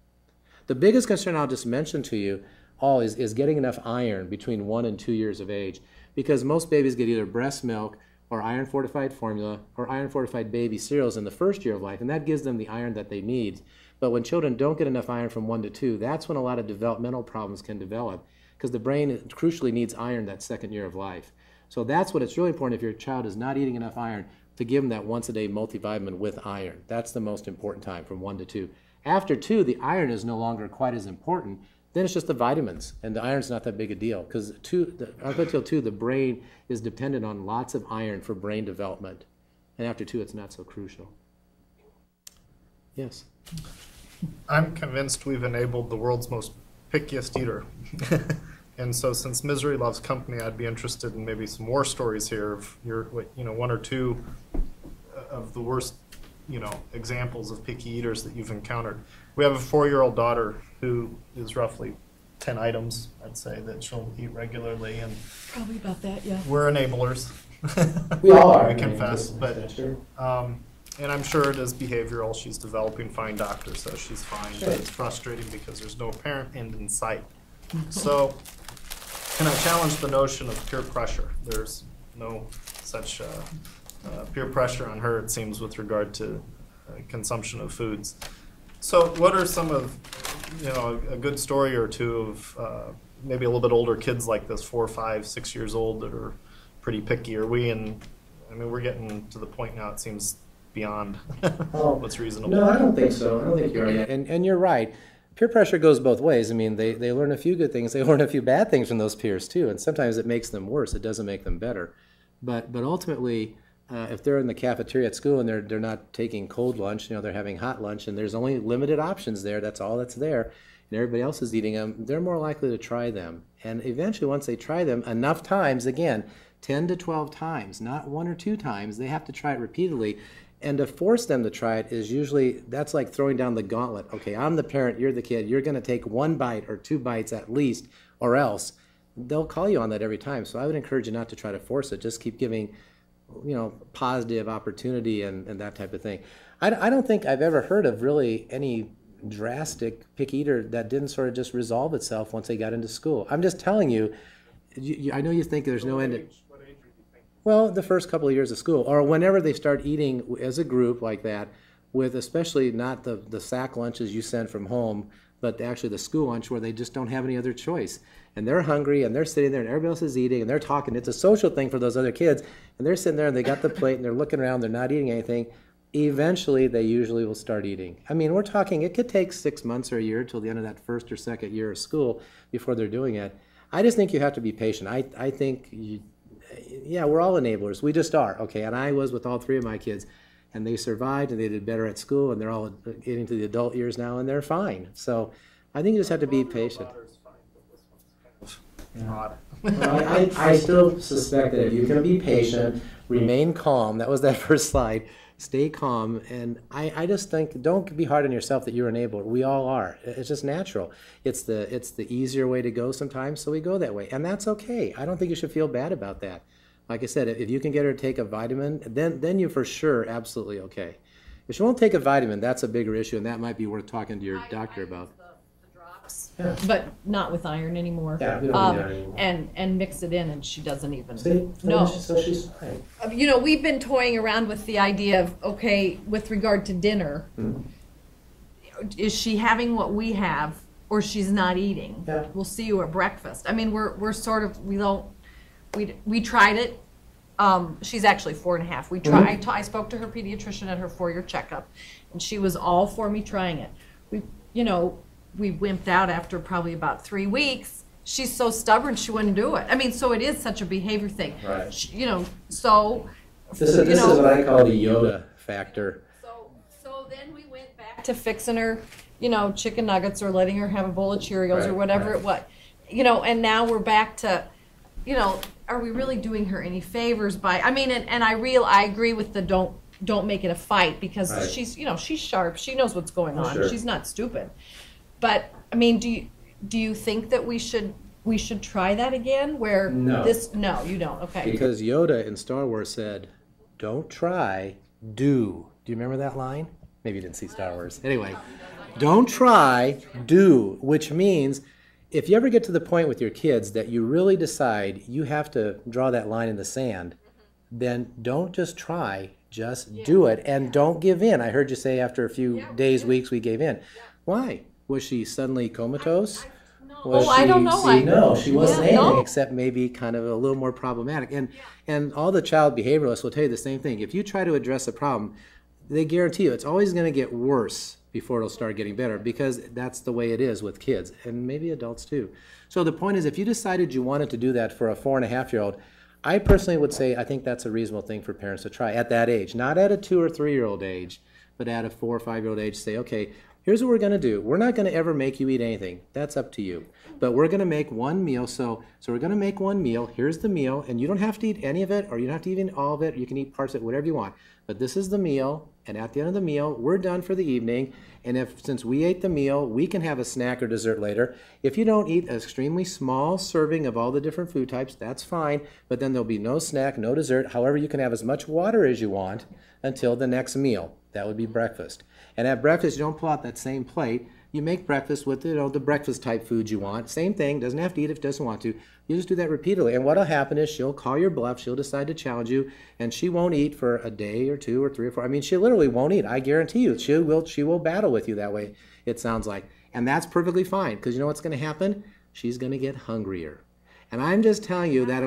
The biggest concern I'll just mention to you all is getting enough iron between 1 and 2 years of age, because most babies get either breast milk or iron-fortified formula or iron-fortified baby cereals in the first year of life, and that gives them the iron that they need. But when children don't get enough iron from 1 to 2, that's when a lot of developmental problems can develop, because the brain crucially needs iron that second year of life. So that's what it's really important, if your child is not eating enough iron, to give them that once-a-day multivitamin with iron. That's the most important time, from 1 to 2. After 2, the iron is no longer quite as important. Then it's just the vitamins, and the iron's not that big a deal, because up until 2, the brain is dependent on lots of iron for brain development. And after 2, it's not so crucial. Yes? I'm convinced we've enabled the world's most pickiest eater. And so since misery loves company, I'd be interested in maybe some war stories here of your, 1 or 2 of the worst, examples of picky eaters that you've encountered. We have a 4-year-old daughter who is roughly 10 items, I'd say, that she'll eat regularly, and Probably about that, yeah. we're enablers. We all are. I confess, but Sure. and I'm sure it is behavioral. She's developing fine, doctor says she's fine, Sure. but it's frustrating because there's no apparent end in sight. So, can I challenge the notion of peer pressure? There's no such peer pressure on her, it seems, with regard to consumption of foods. So, what are some of, a good story or 2 of maybe a little bit older kids like this, 4, 5, 6 years old, that are pretty picky? Are we in? I mean, we're getting to the point now. It seems beyond what's reasonable. No, I don't think so. I don't think you're right. And you're right. Peer pressure goes both ways. I mean, they learn a few good things. They learn a few bad things from those peers, too. And sometimes it makes them worse. It doesn't make them better. But ultimately, if they're in the cafeteria at school and they're not taking cold lunch, they're having hot lunch, and there's only limited options there, that's all that's there, and everybody else is eating them, they're more likely to try them. And eventually, once they try them enough times, again, 10 to 12 times, not 1 or 2 times, they have to try it repeatedly. And to force them to try it is usually, that's like throwing down the gauntlet. Okay, I'm the parent, you're the kid, you're going to take 1 bite or 2 bites at least, or else. They'll call you on that every time. So I would encourage you not to try to force it. Just keep giving, positive opportunity and that type of thing. I don't think I've ever heard of really any drastic pick eater that didn't sort of just resolve itself once they got into school. I'm just telling you, I know you think there's no end. What age would you think? Well, the first couple of years of school, or whenever they start eating as a group like that, with especially not the sack lunches you send from home, but actually the school lunch where they just don't have any other choice. And they're hungry and they're sitting there and everybody else is eating and they're talking. It's a social thing for those other kids. And they're sitting there and they got the plate and they're looking around, they're not eating anything. Eventually, they usually will start eating. I mean, we're talking, it could take 6 months or a year till the end of that first or second year of school before they're doing it. I just think you have to be patient. I think, yeah, we're all enablers. We just are, okay? And I was with all 3 of my kids. And they survived and they did better at school and they're all getting to the adult years now and they're fine. So I think you just have to be patient. I still suspect that if you can be patient, remain calm, that was that first slide, stay calm, and I just think don't be hard on yourself that you're an enabler. We all are. It's just natural. It's the easier way to go sometimes, so we go that way. And that's okay. I don't think you should feel bad about that. Like I said, if you can get her to take a vitamin, then you're for sure absolutely okay. If she won't take a vitamin, that's a bigger issue, and that might be worth talking to your doctor about. The drops, Yeah. but not with iron anymore. Yeah, we don't need that anymore. And mix it in, and she doesn't even See? know. So she's fine. You know, we've been toying around with the idea of, okay, with regard to dinner, is she having what we have, or she's not eating? Yeah. We'll see you at breakfast. I mean, we're sort of, we tried it. She's actually 4.5. We tried. I spoke to her pediatrician at her 4-year checkup, and she was all for me trying it. We wimped out after probably about 3 weeks. She's so stubborn she wouldn't do it. I mean, so it is such a behavior thing. Right. So. This is what I call the Yoda factor. So then we went back to fixing her, chicken nuggets or letting her have a bowl of Cheerios or whatever it was. And now we're back to, are we really doing her any favors by? I mean, and I agree with the don't make it a fight because she's she's sharp. She knows what's going on. Sure. She's not stupid. But I mean, do you think that we should try that again? Where No. No, you don't. Okay. Because Yoda in Star Wars said, "Don't try, do." Do you remember that line? Maybe you didn't see Star Wars. Anyway, don't try, do, which means if you ever get to the point with your kids that you really decide you have to draw that line in the sand, then don't just try, just do it, and don't give in. I heard you say after a few days, weeks, we gave in. Why? Was she suddenly comatose? Was I don't know. No, she wasn't anything no. except maybe kind of a little more problematic. And all the child behavioralists will tell you the same thing. If you try to address a problem, they guarantee you it's always going to get worse before it'll start getting better, because that's the way it is with kids and maybe adults too. So the point is, if you decided you wanted to do that for a 4.5-year-old, I personally would say I think that's a reasonable thing for parents to try at that age, not at a 2 or 3-year-old age, but at a 4 or 5-year-old age. Say, okay, here's what we're going to do. We're not going to ever make you eat anything. That's up to you. But we're going to make one meal. So we're going to make one meal. Here's the meal, and you don't have to eat any of it, or you don't have to eat all of it. You can eat parts of it, whatever you want. But this is the meal, and at the end of the meal, we're done for the evening. And since we ate the meal, we can have a snack or dessert later. If you don't eat an extremely small serving of all the different food types, that's fine. But then there'll be no snack, no dessert. However, you can have as much water as you want until the next meal. That would be breakfast. And at breakfast, you don't pull out that same plate. You make breakfast with the breakfast type foods you want. Same thing, doesn't have to eat if it doesn't want to. You just do that repeatedly. And what'll happen is she'll call your bluff, she'll decide to challenge you, and she won't eat for a day or 2 or 3 or 4. I mean, she literally won't eat. I guarantee you. She will battle with you that way, it sounds like. And that's perfectly fine, because you know what's going to happen? She's going to get hungrier. And I'm just telling you that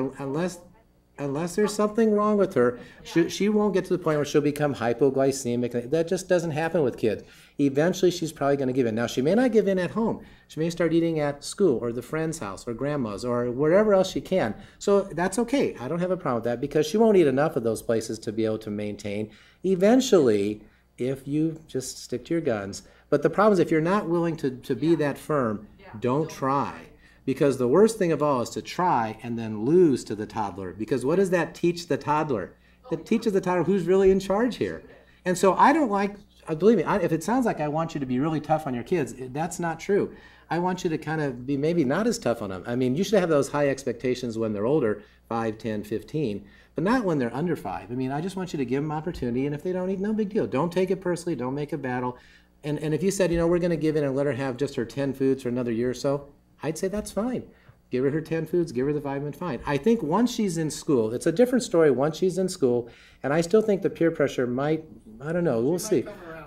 unless there's something wrong with her, she won't get to the point where she'll become hypoglycemic. That just doesn't happen with kids. Eventually, she's probably going to give in. Now, she may not give in at home. She may start eating at school or the friend's house or grandma's or wherever else she can. So that's okay. I don't have a problem with that, because she won't eat enough of those places to be able to maintain. Eventually, if you just stick to your guns. But the problem is, if you're not willing to be that firm, don't try. Because the worst thing of all is to try and then lose to the toddler. Because what does that teach the toddler? It teaches the toddler who's really in charge here. And so I don't like, believe me, if it sounds like I want you to be really tough on your kids, that's not true. I want you to kind of be maybe not as tough on them. I mean, you should have those high expectations when they're older, 5, 10, 15, but not when they're under 5. I mean, I just want you to give them opportunity, and if they don't eat, no big deal. Don't take it personally. Don't make a battle. And if you said, we're going to give in and let her have just her 10 foods for another year or so, I'd say that's fine. Give her 10 foods, give her the vitamin, fine. I think once she's in school, it's a different story once she's in school, and I still think the peer pressure might, I don't know, we'll see.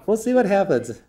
We'll see what happens.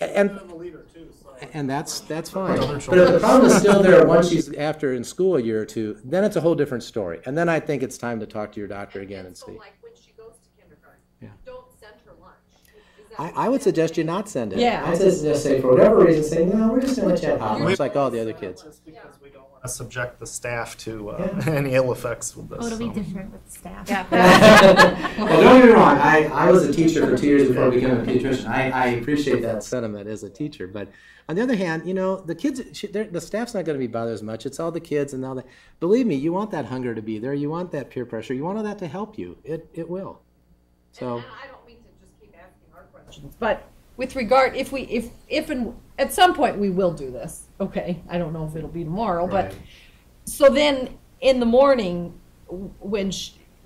And I'm a leader too, so. and that's fine. Other But if the problem is still there once she's after in school a year or two, then it's a whole different story. And then I think it's time to talk to your doctor again and So see. like when she goes to kindergarten, Yeah. don't send her lunch. Is that I would suggest you not send it. Yeah. I'd just say for whatever reason, say no, we're just gonna let you have hot lunch like all the other kids. Just because we don't want to subject the staff to Yeah. any ill effects with this. Oh, it'll be so. different with staff. Well, don't get me wrong. I was a teacher for 2 years before I became a pediatrician. I appreciate that sentiment as a teacher. But on the other hand, you know, the kids, the staff's not going to be bothered as much. It's all the kids and all that. Believe me, you want that hunger to be there. You want that peer pressure. You want all that to help you. It will. So. And I don't mean to just keep asking our questions, but with regard, if and at some point we will do this, okay? I don't know if it'll be tomorrow, but Right. so then in the morning, when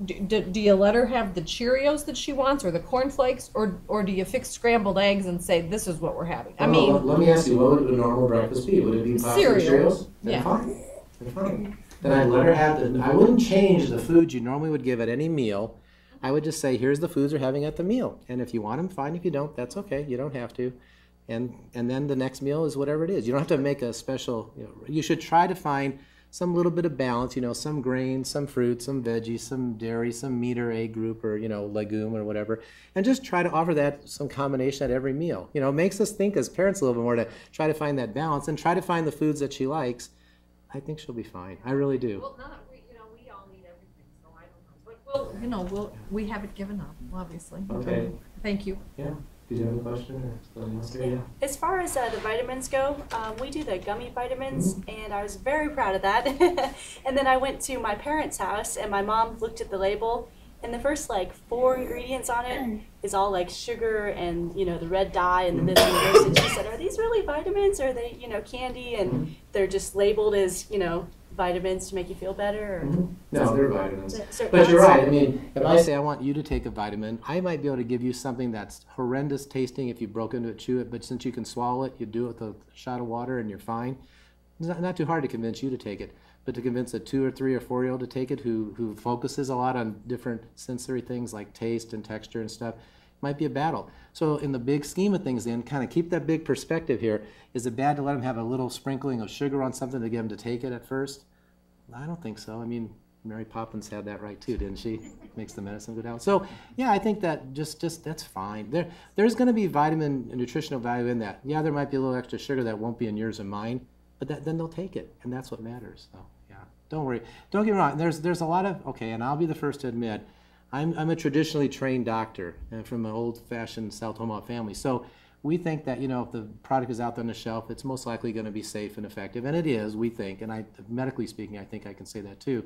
do you let her have the Cheerios that she wants, or the cornflakes, or do you fix scrambled eggs and say this is what we're having? I mean, let me ask you, what would a normal breakfast be? Would it be pasta and Cereal. Cheerios? Then Yeah. fine. Then fine. Then I'd let her have I wouldn't change the food you normally would give at any meal. I would just say, here's the foods you're having at the meal. And if you want them, fine. If you don't, that's okay. You don't have to. And then the next meal is whatever it is. You don't have to make a special, you should try to find some little bit of balance, some grains, some fruit, some veggies, some dairy, some meat or egg group or, legume or whatever. And just try to offer that some combination at every meal. It makes us think as parents a little bit more to try to find that balance and try to find the foods that she likes. I think she'll be fine. I really do. well, not we all need everything, so I don't know. But we haven't given up, obviously. Okay. Thank you. Yeah. Did you have a question or something else there? Yeah. As far as the vitamins go, we do the gummy vitamins, and I was very proud of that. And then I went to my parents' house, and my mom looked at the label, and the first 4 ingredients on it is all sugar and the red dye and this and this. And she said, "Are these really vitamins? Or are they candy?" And they're just labeled as vitamins to make you feel better. Or No, they're vitamins. So But you're right. I mean, if I say I want you to take a vitamin, I might be able to give you something that's horrendous tasting if you broke into it, chew it, but since you can swallow it, you do it with a shot of water and you're fine. It's not too hard to convince you to take it, but to convince a 2 or 3 or 4-year-old to take it who focuses a lot on different sensory things like taste and texture and stuff, might be a battle. So in the big scheme of things then, kind of keep that big perspective here. Is it bad to let them have a little sprinkling of sugar on something to get them to take it at first? I don't think so. I mean, Mary Poppins had that right too, didn't she? Makes the medicine go down. So yeah, I think that just that's fine. There's going to be vitamin and nutritional value in that. Yeah, there might be a little extra sugar that won't be in yours and mine, but then they'll take it, and that's what matters. So yeah, don't worry. Don't get me wrong. There's a lot of and I'll be the first to admit, I'm a traditionally trained doctor from an old-fashioned South Omaha family. So we think that, if the product is out there on the shelf, it's most likely going to be safe and effective. And it is, we think. And medically speaking, I think I can say that too.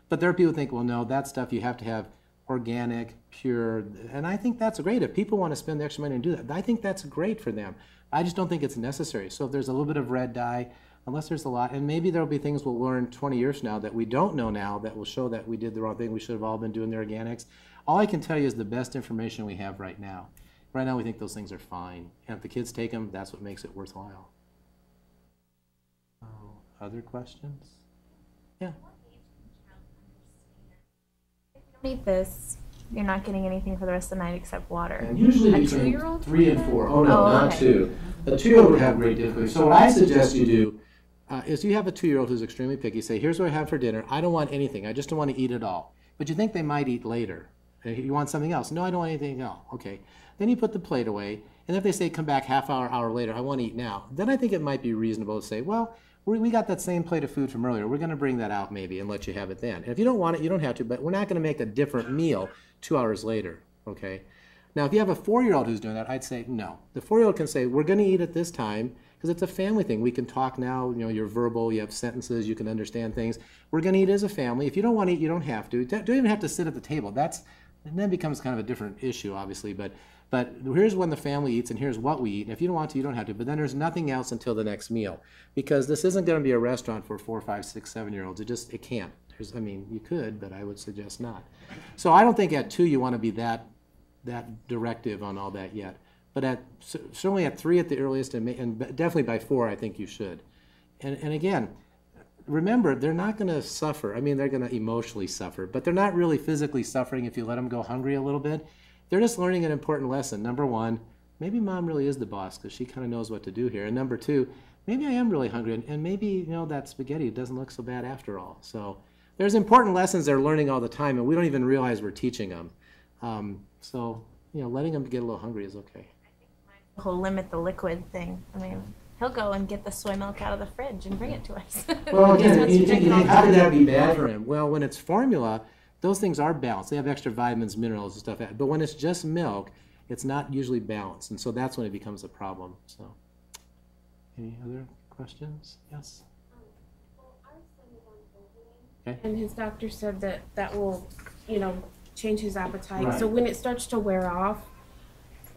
But there are people who think, well, no, that stuff you have to have organic, pure. And I think that's great. If people want to spend the extra money and do that, I think that's great for them. I just don't think it's necessary. So if there's a little bit of red dye, unless there's a lot, and maybe there'll be things we'll learn 20 years from now that we don't know now that will show that we did the wrong thing. We should have all been doing the organics. All I can tell you is the best information we have right now. Right now we think those things are fine. And if the kids take them, that's what makes it worthwhile. Other questions? Yeah. If you don't eat this, you're not getting anything for the rest of the night except water. And usually A between 2-year-old? 3 and 4. Oh no, Oh, not okay. 2. A 2-year-old would have great difficulty. So what I suggest you do is you have a 2-year-old who's extremely picky. Say, here's what I have for dinner. I don't want anything. I just don't want to eat it all. But you think they might eat later. You want something else? No, I don't want anything else. Okay. Then you put the plate away. And if they say, come back half hour later, I want to eat now. Then I think it might be reasonable to say, well, we got that same plate of food from earlier. We're going to bring that out maybe and let you have it then. And if you don't want it, you don't have to. But we're not going to make a different meal 2 hours later. Okay. Now, if you have a 4-year-old who's doing that, I'd say no. The 4-year-old can say, we're going to eat at this time because it's a family thing. We can talk now. You're verbal. You have sentences. You can understand things. We're going to eat as a family. If you don't want to eat, you don't have to. Don't even have to sit at the table. And then becomes kind of a different issue, obviously. But here's when the family eats, and here's what we eat. And if you don't want to, you don't have to. But then there's nothing else until the next meal, because this isn't going to be a restaurant for 4, 5, 6, 7-year-olds. It can't. You could, but I would suggest not. So I don't think at 2 you want to be that directive on all that yet. But certainly at 3 at the earliest, and definitely by 4, I think you should. And again, remember, they're not going to suffer. I mean, they're going to emotionally suffer, but they're not really physically suffering if you let them go hungry a little bit. They're just learning an important lesson. Number one, maybe mom really is the boss because she kind of knows what to do here. And number two, maybe I am really hungry, and maybe, you know, that spaghetti doesn't look so bad after all. So there's important lessons they're learning all the time, and we don't even realize we're teaching them. So, you know, letting them get a little hungry is okay. He'll limit the liquid thing. I mean, he'll go and get the soy milk out of the fridge and bring it to us. Well, again, you think, how could that be bad for him? Well, when it's formula, those things are balanced. They have extra vitamins, minerals, and stuff. But when it's just milk, it's not usually balanced, and so that's when it becomes a problem. So, any other questions? Yes. Okay. And his doctor said that that will, you know, change his appetite. Right. So when it starts to wear off,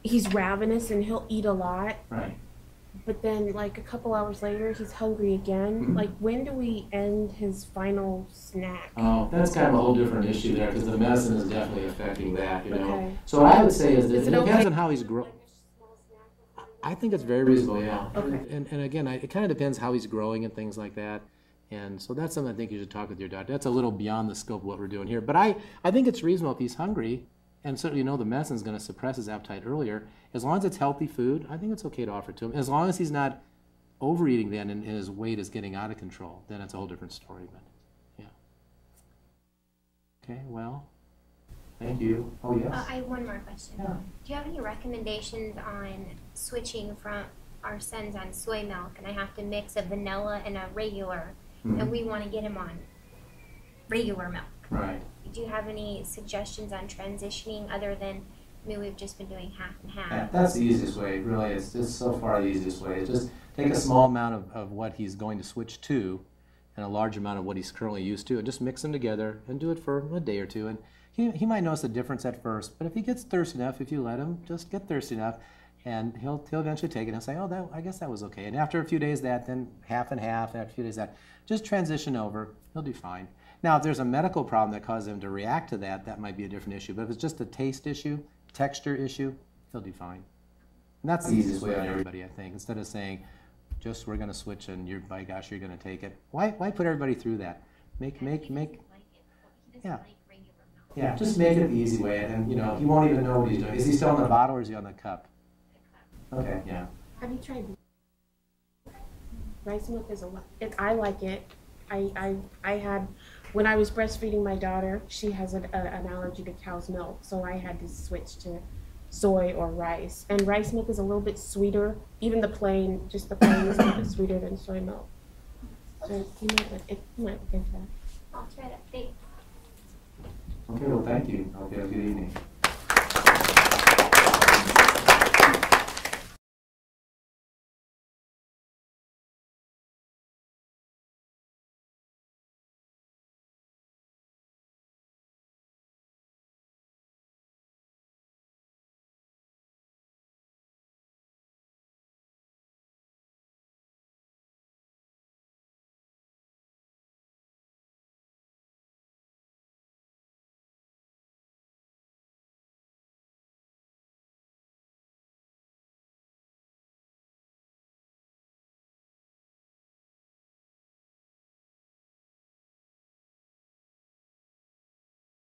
he's ravenous and he'll eat a lot. Right. But then, like, a couple hours later, he's hungry again. Mhm. Like, when do we end his final snack? Oh, that's kind of a whole different issue there because the medicine is definitely affecting that, you know. Okay. So what I would say is that Is it it depends okay? on how he's growing. I think it's very reasonable, yeah. Okay. And again, it kind of depends how he's growing and things like that. And so that's something I think you should talk with your doctor. That's a little beyond the scope of what we're doing here. But I think it's reasonable if he's hungry, and certainly you know the medicine's going to suppress his appetite earlier. As long as it's healthy food, I think it's okay to offer it to him. As long as he's not overeating then and his weight is getting out of control, then it's a whole different story. But yeah. Okay, well, thank you. Oh, yes? I have one more question. Yeah. Do you have any recommendations on switching from our son's on soy milk, and I have to mix a vanilla and a regular, and we want to get him on regular milk? Right. Do you have any suggestions on transitioning other than, I mean, we've just been doing half and half. Yeah, that's the easiest way, really. It's so far the easiest way. It's just take a small amount of what he's going to switch to and a large amount of what he's currently used to and just mix them together and do it for a day or two. And he might notice a difference at first, but if he gets thirsty enough, if you let him just get thirsty enough, and he'll eventually take it and say, oh, I guess that was okay. And after a few days then half and half, after a few days just transition over, he'll do fine. Now, if there's a medical problem that causes him to react to that, that might be a different issue. But if it's just a taste issue, texture issue, he'll do fine. And that's the easiest way on everybody, I think. Instead of saying, just we're going to switch and by gosh, you're going to take it. Why put everybody through that? Make. Yeah. Yeah, just make it the easy way, and you know he won't even know what he's doing. Is he still on the bottle or is he on the cup? Okay, yeah. Have you tried rice milk? I like it. I had, when I was breastfeeding my daughter, she has an allergy to cow's milk, so I had to switch to soy or rice. And rice milk is a little bit sweeter. Even the plain is a little bit sweeter than soy milk. So you might look into that. I'll try that. Thanks. Okay, well, thank you. I hope you have a good evening.